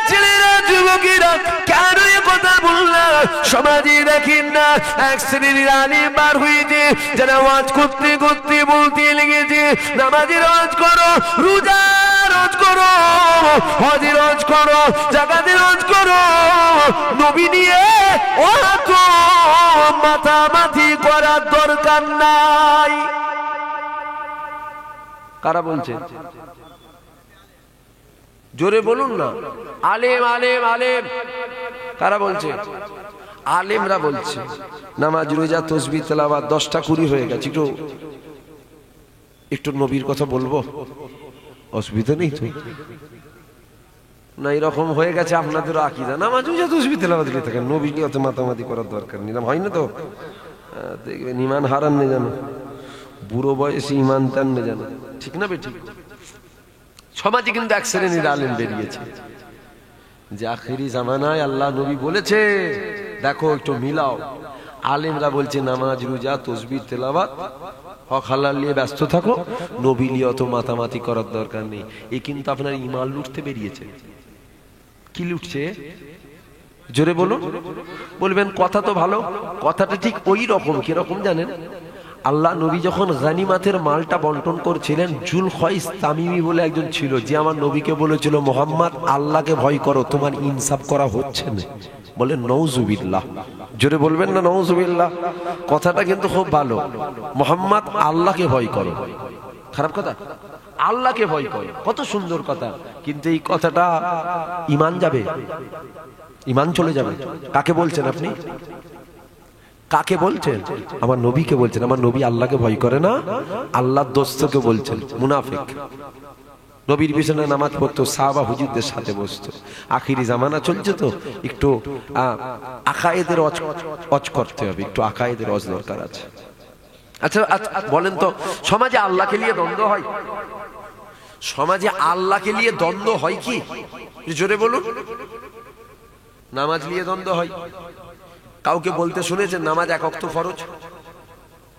S1: ছেলেরা, যুবকেরা, কেন এ কথা বললাম? সমাজে দেখেন না এক শ্রেণীর আলেম বার হয়েছে, যারা ওয়াজ করতে করতে বলতে লেগেছে, নামাজে রোজ করো, রোজা রোজ করো, হজে রোজ করো, জাকাতে রোজ করো, নবী নিয়ে অত মাথামাথি করার দরকার নাই। কারা বলছে? জোরে বলুন না। আলেম আলেম আলেম কারা বলছে? আলেমরা বলছে নামাজ রোজা তাসবিহ তেলাওয়াত 10টা 20 হয়ে গেছে, একটু নবীর কথা বলবো, অসুবিধা নেই তো? না এরকম হয়ে গেছে আপনাদের আকীদা, নামাজ রোজা তাসবিহ তেলাওয়াত দিতে থাকেন, নবী নিয়ে অত মাতামাতি করার দরকার নেই। হয় না তো? দেখবেন ঈমান হারান না জানো, বুড়ো বয়সে ঈমান টান না জানো। ঠিক না বেঠিক? সমাজে কিন্তু এক শ্রেণীর আলেম বেরিয়েছে যে আখেরি জামানায় আল্লাহ নবী বলেছে, দেখো একটু মিলাও। আলেমরা বলছে নামাজ রোজা তাসবিহ তেলাওয়াত হক হালাল নিয়ে ব্যস্ত থাকো, নবী নিয়ে অত মাতামাতি করার দরকার নেই। এ কিন্তু আপনার ঈমান লুটতে বেরিয়েছে। কি লুটছে? জোরে বলুন। বলবেন কথা তো ভালো, কথাটা ঠিক ওই রকম। কিরকম জানেন? আল্লাহ নবী যখন গানিমাতের মালটা বন্টন করছিলেন, জুলখাইস তামিমি বলে একজন ছিল, যে আমার নবীকে বলেছিল, মোহাম্মদ আল্লাহকে ভয় করো, তোমার ইনসাফ করা হচ্ছে না। বলে নওজুবিল্লাহ। জোরে বলবেন না নওজুবিল্লাহ? কথাটা কিন্তু খুব ভালো। মোহাম্মদ আল্লাহকে ভয় করো, খারাপ কথা? আল্লাহকে ভয় করো, কত সুন্দর কথা। কিন্তু এই কথাটা ঈমান যাবে, ঈমান চলে যাবে। কাকে বলছেন আপনি? কাকে বলছেন? আমার নবীকে বলছেন। আমার নবী আল্লাহকে ভয় করে না, আল্লাহর দোস্তকে বলছেন মুনাফিক। নবীর পিছনে নামাজ পড়তো, সাহাবা হুজুরদের সাথে বসতো। আখিরি জামানা চলছে তো, একটু আকায়েদের অজ করতে হবে, একটু আকায়েদের অজ দরকার আছে। আচ্ছা বলেন তো, সমাজে আল্লাহকে নিয়ে দ্বন্দ্ব হয়? সমাজে আল্লাহকে নিয়ে দ্বন্দ্ব হয় কি? জোরে বলুন। নামাজ নিয়ে দ্বন্দ্ব হয়। কাউকে বলতে শুনেছেন নামাজ 1 ওয়াক্ত ফরজ?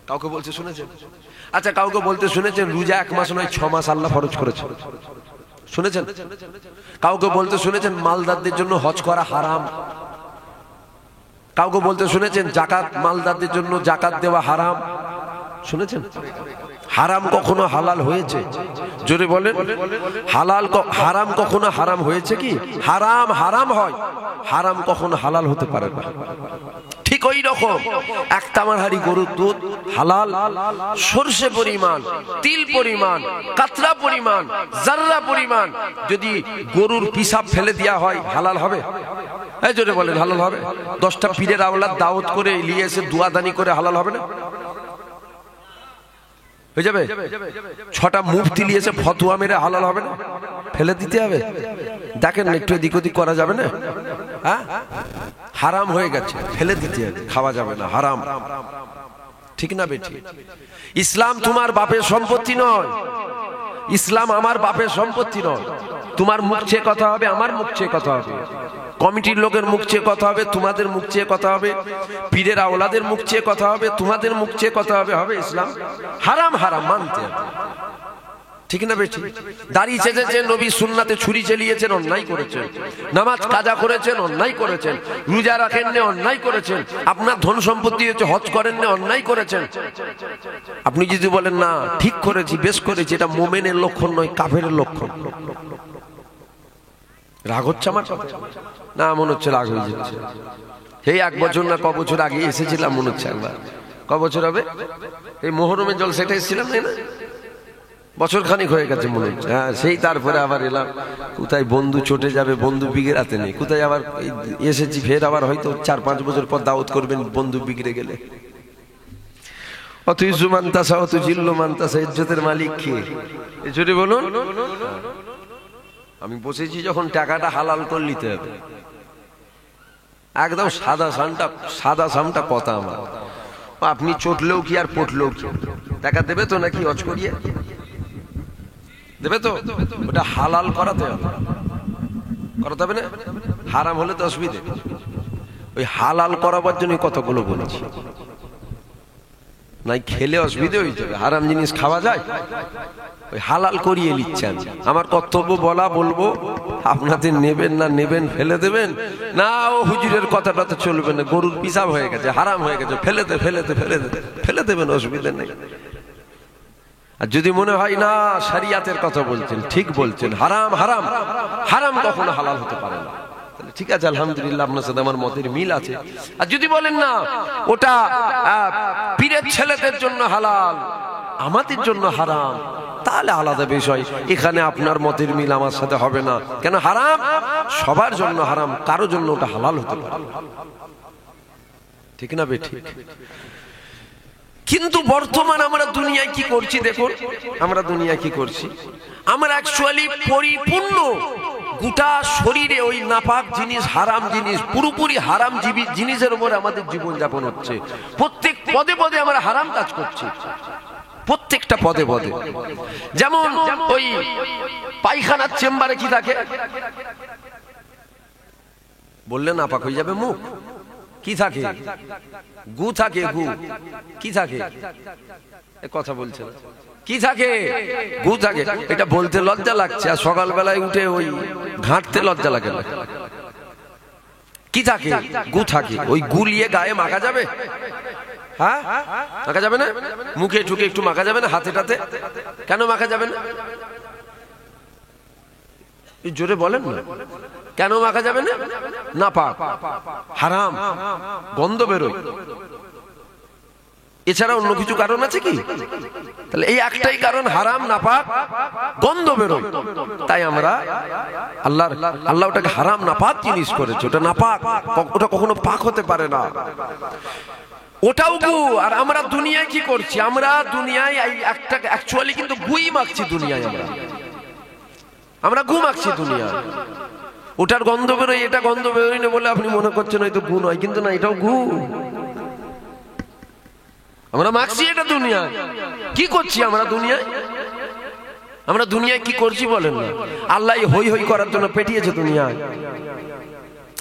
S1: কাউকে বলতে শুনেছেন? আচ্ছা কাউকে বলতে শুনেছেন রোজা 1 মাস নয় 6 মাস আল্লাহ ফরজ করেছে? শুনেছেন? কাউকে বলতে শুনেছেন মালদারদের জন্য হজ করা হারাম? কাউকে বলতে শুনেছেন জাকাত, মালদারদের জন্য জাকাত দেওয়া হারাম? শুনেছেন? হারাম কখনো হালাল হয়েছে? জোরে বলেন। হারাম কখনো হারাম হয়েছে কি? হারাম হারাম হয়, হারাম কখনো হালাল হতে পারে না। ঠিক ওই রকম এক তামার হাড়ি গরুর দুধ হালাল, সরষে পরিমাণ, তিল পরিমাণ, কাতরা পরিমাণ, জাররা পরিমাণ যদি গরুর পিসাব ফেলে দেওয়া হয়, হালাল হবে? এই জোরে বলেন, হালাল হবে? 10টা পীরের আওলাদ দাওয়াত করে নিয়ে এসে দুয়াদানি করে হালাল হবে না? হয়ে যাবে? 6টা মুফতি নিয়ে এসে ফতোয়া মেরে হালাল হবে না? ফেলে দিতে হবে? দেখেন একটু এদিক ওদিক করা যাবে না? হ্যাঁ, হারাম হয়ে গেছে, ফেলে দিতে হবে, খাওয়া যাবে না, হারাম। ঠিক না বেঠিক? ইসলাম তোমার বাপের সম্পত্তি নয়, ইসলাম আমার বাপের সম্পত্তি নয়। তোমার মুখ চেয়ে কথা হবে, আমার মুখ চেয়ে কথা হবে। কমিটির লোকের মুখ চেয়ে কথা হবে, তোমাদের মুখ চেয়ে কথা হবে, পীরের আওলাদের মুখ চেয়ে কথা হবে, তোমাদের মুখ চেয়ে কথা হবে, হবে ইসলাম? হারাম হারাম মানতে হবে, ঠিক না বেটি? দাড়ি চেঁচেছেন, নবী সুন্নাতে ছুরি চালিয়েছেন, অন্যায় করেছেন। নামাজ কাজা করেছেন, অন্যায় করেছেন। রোজা রাখেন না, অন্যায় করেছেন। আপনার ধন সম্পত্তি হচ্ছে, হজ করেন না, অন্যায় করেছেন। আপনি যদি বলেন না ঠিক করেছি, বেশ করেছি, এটা মোমেনের লক্ষণ নয়, কাফেরের লক্ষণ। রাগ হচ্ছে আমার না? মনে হচ্ছে রাগ হয়ে যাচ্ছে। এই 1 বছর না ক বছর আগে এসেছিলাম মনে হচ্ছে একবার। ক বছর হবে? এই মোহরমের জল সেটা এসেছিলাম না? বছর খানিক হয়ে গেছে মনে হচ্ছে। হ্যাঁ, সেই তারপরে আবার এলাম। কোথায় বন্ধু চটে যাবে, বন্ধু বিগড়াতে নেই। কোথায় আবার এসেছি, ফের আবার হয়তো 4-5 বছর পর দাওয়াত করবেন বন্ধু বিগড়ে গেলে। অত ইজ্জু মানতাসা, অত জিল্লু মানতাসা, ইজ্জতের মালিক কে? জোরে বলুন। আমি বসেছি যখন টাকাটা হালাল করে নিতে হবে। একদম সাদা সামটা কথা আমার। আপনি চটলেও কি আর পটলেও কি, টাকা দেবে তো নাকি হজ করিয়ে দেবে তো? ওটা হালাল করাতে হবে, করাতে হবে না? হারাম হলে তো অসুবিধে। ওই হালাল করাবার জন্য কতগুলো বলেছি, নাই খেলে অসুবিধে হয়ে যাবে। হারাম জিনিস খাওয়া যায়? ওই হালাল করিয়ে নিচ্ছেন। আমার কর্তব্য বলা, বলবো, আপনাদের নেবেন না নেবেন, ফেলে দেবেন না। ও হুজুরের কথাটা তো চলবে না, গরুর পিসাব হয়ে গেছে, হারাম হয়ে গেছে, ফেলে দেবেন, অসুবিধা নেই। আর যদি মনে হয় না শরিয়াতের কথা বলছেন, ঠিক বলছেন, হারাম হারাম হারাম কখনো হালাল হতে পারে না, তাহলে ঠিক আছে, আলহামদুলিল্লাহ, আপনার সাথে আমার মতের মিল আছে। আর যদি বলেন না ওটা পীরের ছেলেদের জন্য হালাল, আমাদের জন্য হারাম, তাহলে আলাদা বিষয়। এখানে আপনার মতের মিল আমার সাথে হবে না। কেন? হারাম সবার জন্য হারাম, কারো জন্য ওটা হালাল হতে পারে, ঠিক না বেঠিক? কিন্তু বর্তমান আমরা দুনিয়ায় কি করছি দেখুন, আমরা দুনিয়ায় কি করছি? আমরা অ্যাকচুয়ালি পরিপূর্ণ গোটা শরীরে ওই নাপাক জিনিস, হারাম জিনিস, পুরোপুরি হারাম জিনিসের উপরে আমাদের জীবন যাপন হচ্ছে। প্রত্যেক পদে পদে আমরা হারাম কাজ করছি, প্রত্যেকটা পদে পদে। যেমন ওই পায়খানার চেম্বারে কি থাকে বললে নাপাক হয়ে যাবে মুখ। কি থাকে? গু থাকে। গু কি থাকে? কথা বলছে না। কি থাকে? গু থাকে। এটা বলতে লজ্জা লাগছে, আর সকালবেলায় উঠে ওই ঘাঁটতে লজ্জা লাগে না। কি থাকে? গু থাকে। ওই গু নিয়ে গায়ে মাখা যাবে? হ্যাঁ, মাখা যাবে না? মুখে ঠুকে একটু মাখা যাবে না? হাতে টাতে কেন মাখা যাবে না? জোরে বলেন না, কেন মাখা যাবে না? নাপাক, হারাম, গন্ধ বেরোয়। এছাড়া অন্য কিছু কারণ আছে কি? তাহলে এই একটাই কারণ, হারাম, নাপাক, গন্ধ বেরোয়। তাই আমরা আল্লাহ ওটাকে হারাম নাপাক জিনিস করেছে। ওটা নাপাক, ওটা কখনো পাক হতে পারে না, ওটাও গু। আর আমরা দুনিয়ায় কি করছি? আমরা দুনিয়ায় একটা অ্যাকচুয়ালি কিন্তু গুই মাখছি দুনিয়ায়। আমরা গু মাখছি দুনিয়ায়। ওটার গন্ধ বেরোয়, এটা গন্ধ বেরোয় না বলে আপনি মনে করছেন হয়তো গু নয়, কিন্তু না, এটাও গু। আমরা মাখছি এটা দুনিয়ায়। কি করছি আমরা দুনিয়ায়? আমরা দুনিয়ায় কি করছি বলেন না? আল্লাহ হই হই করার জন্য পাঠিয়েছে দুনিয়ায়।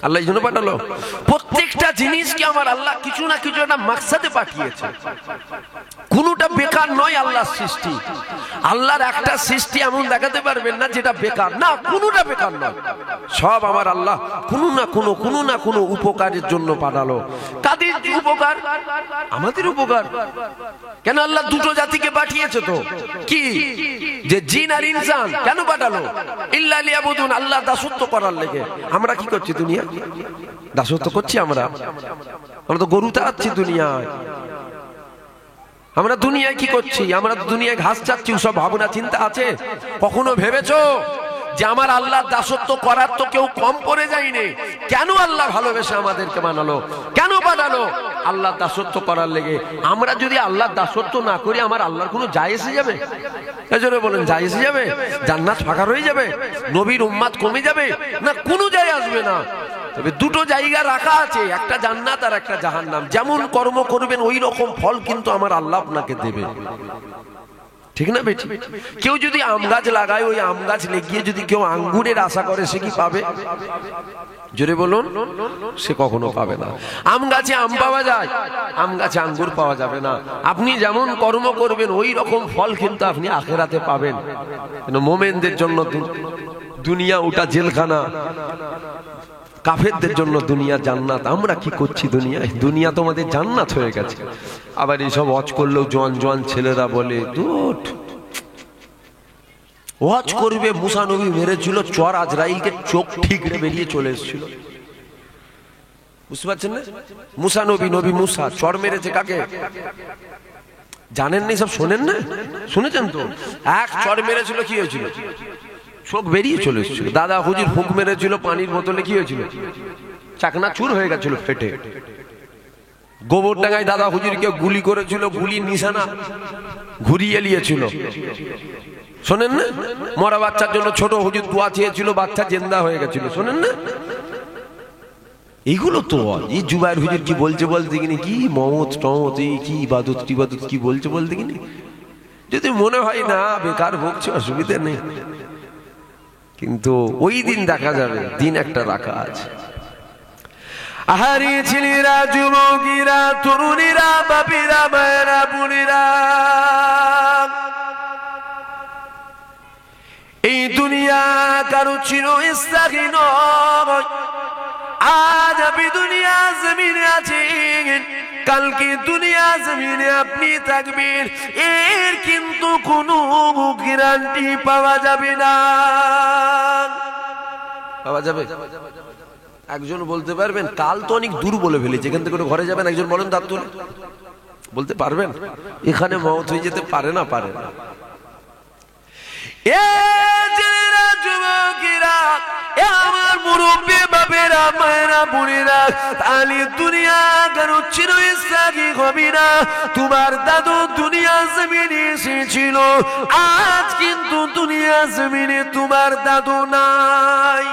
S1: আল্লাহ এই জন্য পাঠালো। প্রত্যেকটা জিনিসকে আমার আল্লাহ কিছু না কিছু একটা মাকসাদে পাঠিয়েছে। কোনটা বেকার নয় আল্লাহর সৃষ্টি। আল্লাহর একটা সৃষ্টি এমন দেখাতে পারবেন না যেটা বেকার, না, কোনটা বেকার নয়। সব আমার আল্লাহ কোনো না কোনো উপকারের জন্য পাঠালো। কাদের উপকার? আমাদের উপকার। কেন? আল্লাহ দুটো জাতিকে পাঠিয়েছে তো, কি যে জিন আর ইনসান। কেন পাঠালো? ইল্লা লিয়াবুদুন, আল্লাহ দাসত্ব করার লেগে। আমরা কি করছি দুনিয়া? দাসত্ব করছি। আমরা তো গরু তাড়াচ্ছি দুনিয়ায়। আমরা দুনিয়ায় কি করছি? আমরা দুনিয়ায় ঘাস চাচ্ছি। সব ভাবনা চিন্তা আছে? কখনো ভেবেছো যে আমার আল্লাহ দাসত্ব করার তো কেউ কম পড়ে যায়নি? কেন আল্লাহ ভালোবেসে আমাদেরকে বানালো? কেন বানালো? আল্লাহ দাসত্ব করার লেগে। আমরা যদি আল্লাহ দাসত্ব না করি, আমার আল্লাহর কোনো যায় এসে যাবে? এজন্য বলেন, যায় এসে যাবে? জান্নাত ফাঁকা রয়ে যাবে? নবীর উম্মাত কমে যাবে? না, কোনো যায় আসবে না। তবে দুটো জায়গা রাখা আছে, একটা জান্নাত আর একটা জাহান্নাম। যেমন কর্ম করবেন ওই রকম ফল কিন্তু আমার আল্লাহ আপনাকে দেবে। ঠিক না বেটি? কেউ যদি আম গাছ লাগায়, ওই আম গাছ লেগিয়ে যদি কেউ আঙ্গুরের আশা করে, সে কি পাবে? জোরে বলুন, সে কখনো পাবে না। আম গাছে আম পাওয়া যায়, আম গাছে আঙ্গুর পাওয়া যাবে না। আপনি যেমন কর্ম করবেন ওই রকম ফল কিন্তু আপনি আখিরাতে পাবেন। মোমেনদের জন্য দুনিয়া ওটা জেলখানা, কাফেরদের জন্য দুনিয়া জান্নাত। আমরা কি করছি দুনিয়ায়? দুনিয়া তোমাদের জান্নাত হয়ে গেছে। আবার এইসব ওয়াজ করলেও জোয়ান জোয়ান ছেলেরা বলে দুট ওয়াজ করবে। মুসা নবী মেরেছিল চর আজরাইলকে, চোখ ঠিকরে বেরিয়ে চলে এসেছিল। বুঝতে পারছেন না? মুসা নবী, নবী মুসা চর মেরেছে কাকে জানেন? না সব শোনেন না? শুনেছেন তো? এক চর মেরেছিল, কি হয়েছিল? চোখ বেরিয়ে চলে এসেছিল। দাদা হুজুর ফুঁক মেরেছিল পানির বোতলে, কি হয়েছিল? চাকনা চুর হয়ে গেছিল ফেটে। গোবর ডাঙ্গায় দাদা হুজুরকে গুলি করেছিল, গুলির নিশানা ঘুরিয়ে নিয়েছিল। শোনেন না? মরা বাচ্চার জন্য ছোট হুজুর দোয়া চেয়েছিল, বাচ্চা জিন্দা হয়ে গেছিল। শোনেন না? এইগুলো তো এই জুবাইর হুজুর কি বলছে বল দেখিনি, কি মমত টমত, এই কি ইবাদত টিবাদত কি বলছে বল দেখিনি। যদি মনে হয় না বেকার ভুগছে, অসুবিধা নেই, কিন্তু ওই দিন দেখা যাবে। দিন একটা রাখা আছে। আহারি ছেলেরা, যুবকেরা, তরুণীরা, বাপিরা, মায়েরা, বোনেরা, এই দুনিয়া কারো চিরস্থায়ী নয়। আজ আপনি দুনিয়া জমিনে আছেন, কালকে দুনিয়া জমিনে আপনি থাকবেন, এর কিন্তু কোনো গ্যারান্টি পাওয়া যাবে না। পাওয়া যাবে? একজন বলতে পারবেন কাল তো অনেক দূর বলে ফেলেছে, এখান থেকে ঘরে যাবেন? একজন বলেন তার তুলে বলতে পারবেন? এখানে মওত হয়ে যেতে পারে না, পারে না। যুবকেরা, আমার মুরব্বী বাপেরা, মায়েরা, বোনেরা, তাহলে দুনিয়া কেন চিরস্থায়ী হবে না? তোমার দাদু দুনিয়া জমিনে এসেছিল, আজ কিন্তু দুনিয়া জমিনে তোমার দাদু নাই।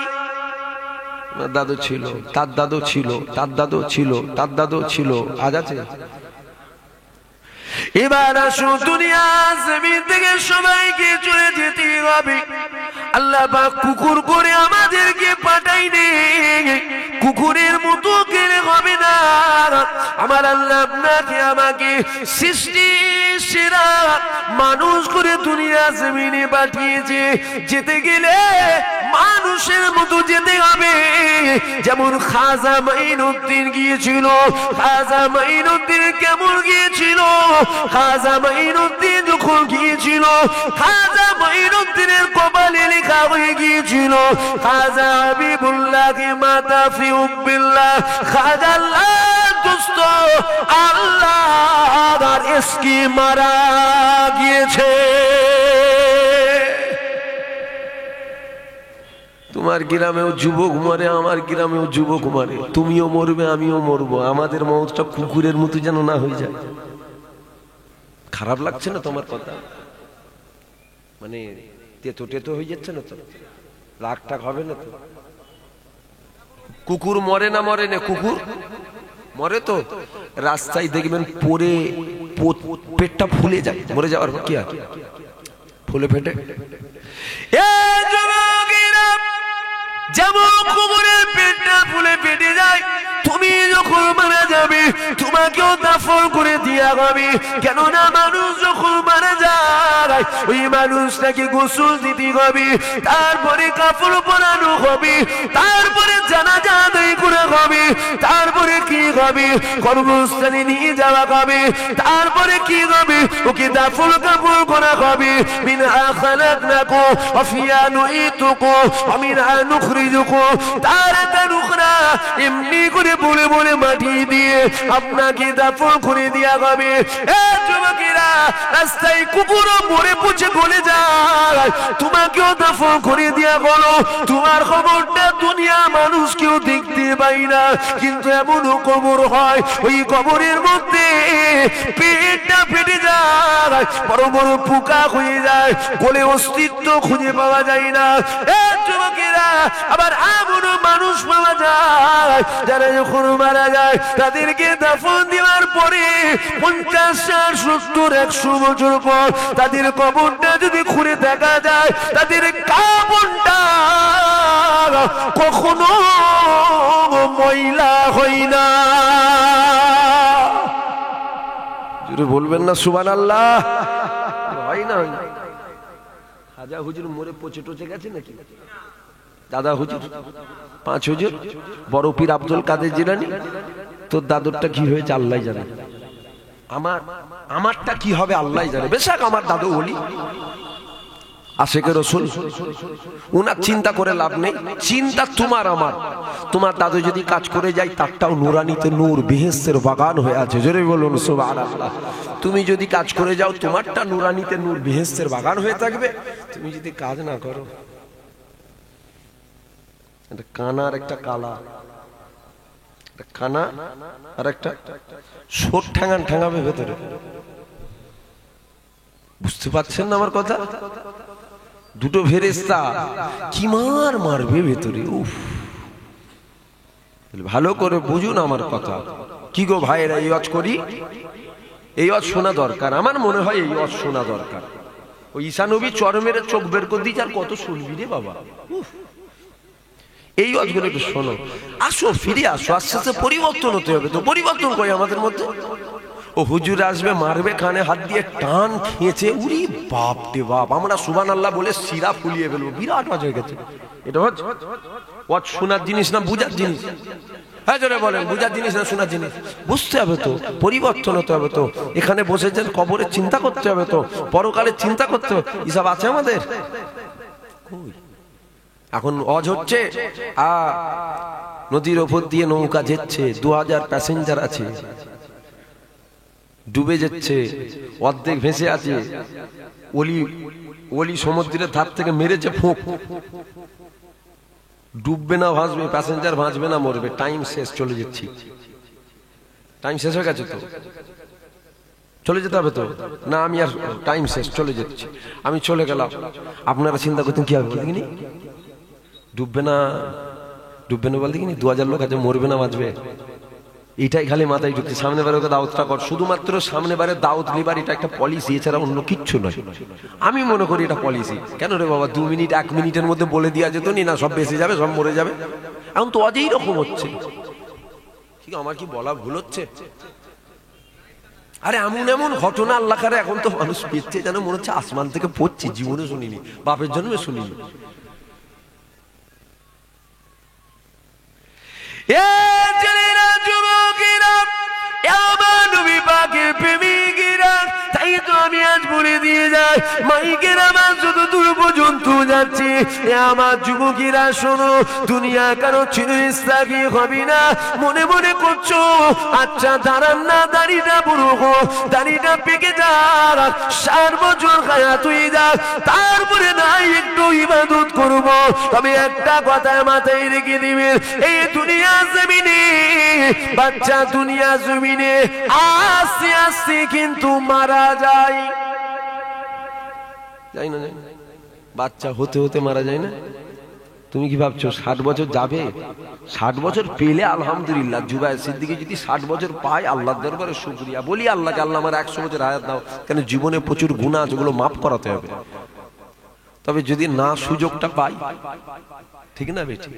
S1: দাদু ছিল, তার দাদু ছিল, তার দাদু ছিল, তার দাদু ছিল, আজ আছে? এবার আসুন, দুনিয়া জমিন থেকে সবাইকে চলে যেতে হবে। আল্লাহ পাক কুকুর করে আমাদেরকে পাঠাইনি, কুকুরের মতো গেলে হবে না। আমার আল্লাহ আপনাকে আমাকে সৃষ্টি সেরা মানুষ করে দুনিয়া জমিনে পাঠিয়েছে। যেতে গেলে মানুষের মতো যেতে হবে। যেমন খাজা মাইনুদ্দিন গিয়েছিল। খাজা মাইনুদ্দিন কেমন গিয়েছিল? খাজা মাইনুদ্দিন যখন গিয়েছিল, খাজা মাইনুদ্দিনের কপালে লেখা হয়ে গিয়েছিল খাজা হাবিবুল্লাহকে মাতা ফি উব্বিল্লাহ। খাজা আল্লাহ দোস্ত, আল্লাহর ইশকে মারা গিয়েছে। তোমার গ্রামেও যুবক মরে, আমার গ্রামেও যুবক মরে, তুমিও মরবে, আমিও মরবো। আমাদের মওতটা কুকুরের মতো যেন না হয়ে যায়। খারাপ লাগছে না তোমার কথা? মানে তেতো টেতো হয়ে যাচ্ছে না তো? রাগ টাগ হবে না তো? কুকুর মরে না মরে না? কুকুর মরে তো। রাস্তায় দেখবেন পরে পেটটা ফুলে যায়, মরে যাওয়ার কি আর ফুলে ফেটে। যেমন কুকুরের পেটটা ফুলে ফেটে যায়, তুমি যখন মারা যাবে তোমাকেও দাফন করে দিয়া হবে। কেননা মানুষ যখন মারা যায় ওই মানুষটাকে গোসল দিতে হবে, তারপরে কাপড় পরানো হবে, তারপরে জানাজা আদায় করা হবে, তারপরে কি হবে? কর্মস্থানে নিয়ে যাওয়া হবে, তারপরে কি হবে? ওকে দাফন কাপড় করা হবে। মিনহা খালাকনাকুম ওয়া ফিহা নুঈতুকুম ওয়া মিনহা নুখরিজুকুম তারাতান উখরা। এমনি করে বলে বলে মাটি দিয়ে আপনাকে দাফন করে দেয়া হবে। এ যুবকেরা, রাস্তায় কুকুরও মরে পচে গলে যায়, তোমাকেও দাফন করে দেয়া হলো। তোমার খবরটা দুনিয়া মানুষ কেউ দেখতে পাই না, কিন্তু এমনও কবর হয় ওই কবরের মধ্যে পেটটা ফেটে যায়, বড় বড় পোকা হয়ে যায়, গলে অস্তিত্ব খুঁজে পাওয়া যায় না। এ যুবকেরা, আবার এমনও মানুষ পাওয়া যায় যারা যখন মারা যায় তাদেরকে দাফন দেওয়ার পরে 50, 60, 70, 100 বছর পর তাদের কবরটা যদি খুঁড়ে দেখা যায়, তাদের কাফনটা কখনো ময়লা হয় না। জোরে বলবেন না সুবহানাল্লাহ? হয় না? খাজা হুজুর মরে পচে টচে গেছে নাকি? দাদা হুজুর, 5 হুজুর, বড় পীর আব্দুল কাদের জিলানী, তোর দাদুরটা কি হয়েছে আল্লাহ জানে, আমারটা কি হবে আল্লাহ জানে। বেশক আমার দাদু ওলি, আশিকে রাসূল, উনার চিন্তা করে লাভ নেই। চিন্তা তোমার আমার। তোমার দাদু যদি কাজ করে যায়, তারটাও নুরানিতে নূর, বেহেশতের বাগান হয়ে আছে। জোরে বলুন সুবহানাল্লাহ। তুমি যদি কাজ করে যাও, তোমারটা নুরানিতে নূর, বেহেশতের বাগান হয়ে থাকবে। তুমি যদি কাজ না করো, একটা কানা আর একটা কালা, একটা কানা আর একটা সোট ঠ্যাঙাবে ভেতরে। বুঝতে পারছেন না আমার কথা? দুটো ফেরেশতা কি মারবে ভেতরে। উফ, ভালো করে বুঝুন আমার কথা। কি গো ভাইয়েরা, এই ওয়াজ করি, এই ওয়াজ শোনা দরকার। আমার মনে হয় এই ওয়াজ শোনা দরকার। ওই ঈসা নবী চর মেরে চোখ বের করে দিয়েছে, আর কত শুনবি রে বাবা। এই ওয়াজগুলো একটু শোনো। আসো, ফিরে আসো, আস্তে আস্তে পরিবর্তন হতে হবে। তো পরিবর্তন কই আমাদের মধ্যে? ও হুজুর আসবে, মারবে, কানে হাত দিয়ে টান খেয়েছে, উরি বাপ রে বাপ, আমরা সুবহানাল্লাহ বলে শিরা ফুলিয়ে ফেলবো। বিরাট ওয়াজ হয়ে গেছে এটা। ওয়াজ শোনার জিনিস না বুঝার জিনিস? হ্যাঁ জোরে বলেন, বুঝার জিনিস না শোনার জিনিস? বুঝতে হবে তো, পরিবর্তন হতে হবে তো। এখানে বসেছেন, কবরের চিন্তা করতে হবে তো, পরকালের চিন্তা করতে হবে। এসব আছে আমাদের? এখন ওয়াজ হচ্ছে, নদীর ওপর দিয়ে নৌকা যাচ্ছে, 2000 প্যাসেঞ্জার আছে, ডুবে যাচ্ছে, অর্ধেক ভেসে আছে। ওলি সমুদ্রের ধার থেকে মেরেছে ফোঁক, ডুববে না ভাসবে, প্যাসেঞ্জার ভাসবে না মরবে। টাইম শেষ, চলে যাচ্ছি। টাইম শেষ হয়ে গেছে তো, চলে যেতে হবে তো না? আমি আর টাইম শেষ, চলে যাচ্ছি, আমি চলে গেলাম। আপনারা চিন্তা করতেন কি হবে বলতে, ডুববে না বলতে কিনি 2000 লোক আছে, মরবে না বাঁচবে, এটাই খালি মাথায় ঢুকছে। সামনে বারে ওকে দাওয়াতটা কর, শুধুমাত্র সামনে বারে দাওয়াত নিবার এটা একটা পলিসি, এছাড়া অন্য কিচ্ছু নয়। আমি মনে করি এটা পলিসি। কেন রে বাবা, 2 মিনিট 1 মিনিটের মধ্যে বলে দেওয়া যেত না সব বেঁচে যাবে, সব মরে যাবে? এখন তো অজেই রকম হচ্ছে। ঠিক, আমার কি বলা ভুল হচ্ছে? আরে এমন ঘটনা আল্লাহ করে, এখন তো মানুষ পেচ্ছে যেন মনে হচ্ছে আসমান থেকে পড়ছে। জীবনে শুনিনি, বাপের জন্মে শুনিনি। তাই তো আমি আজ বলে দিয়ে যাই, মাইকের আওয়াজ যত দূর পর্যন্ত যাচ্ছে, আমার যুবকেরা শোনো, দুনিয়া কারো চিরস্থায়ী হবে না। মনে মনে করছো, আচ্ছা দাঁড়ান না, দাড়িটা বুড়ো হোক, দাড়িটা পেকে যাক, 60 বছর হায়াত হয়ে যাক, তারপরে নাই একটু ইবাদত করব। তবে একটা কথা মাথায় রেখে দিবেন, এই দুনিয়া জমিনে বাচ্চা, দুনিয়া জমিনে আস্তে আস্তে কিন্তু মারা যায়। যাই না, বাচ্চা হতে হতে মারা যায় না? তুমি কি ভাবছো 60 বছর যাবে? 60 বছর পেলে আলহামদুলিল্লাহ। জুবায়ের সিদ্দিকী যদি 60 বছর পায়, আল্লাহর দরবারে শুকরিয়া বলি, আল্লাহকে, আল্লাহ আমার 100 বছর হায়াত দাও। কেন, জীবনে প্রচুর গুনাহ আছে, ওগুলো মাফ করাতে হবে। তবে যদি না সুযোগটা পাই, ঠিক না বেটি?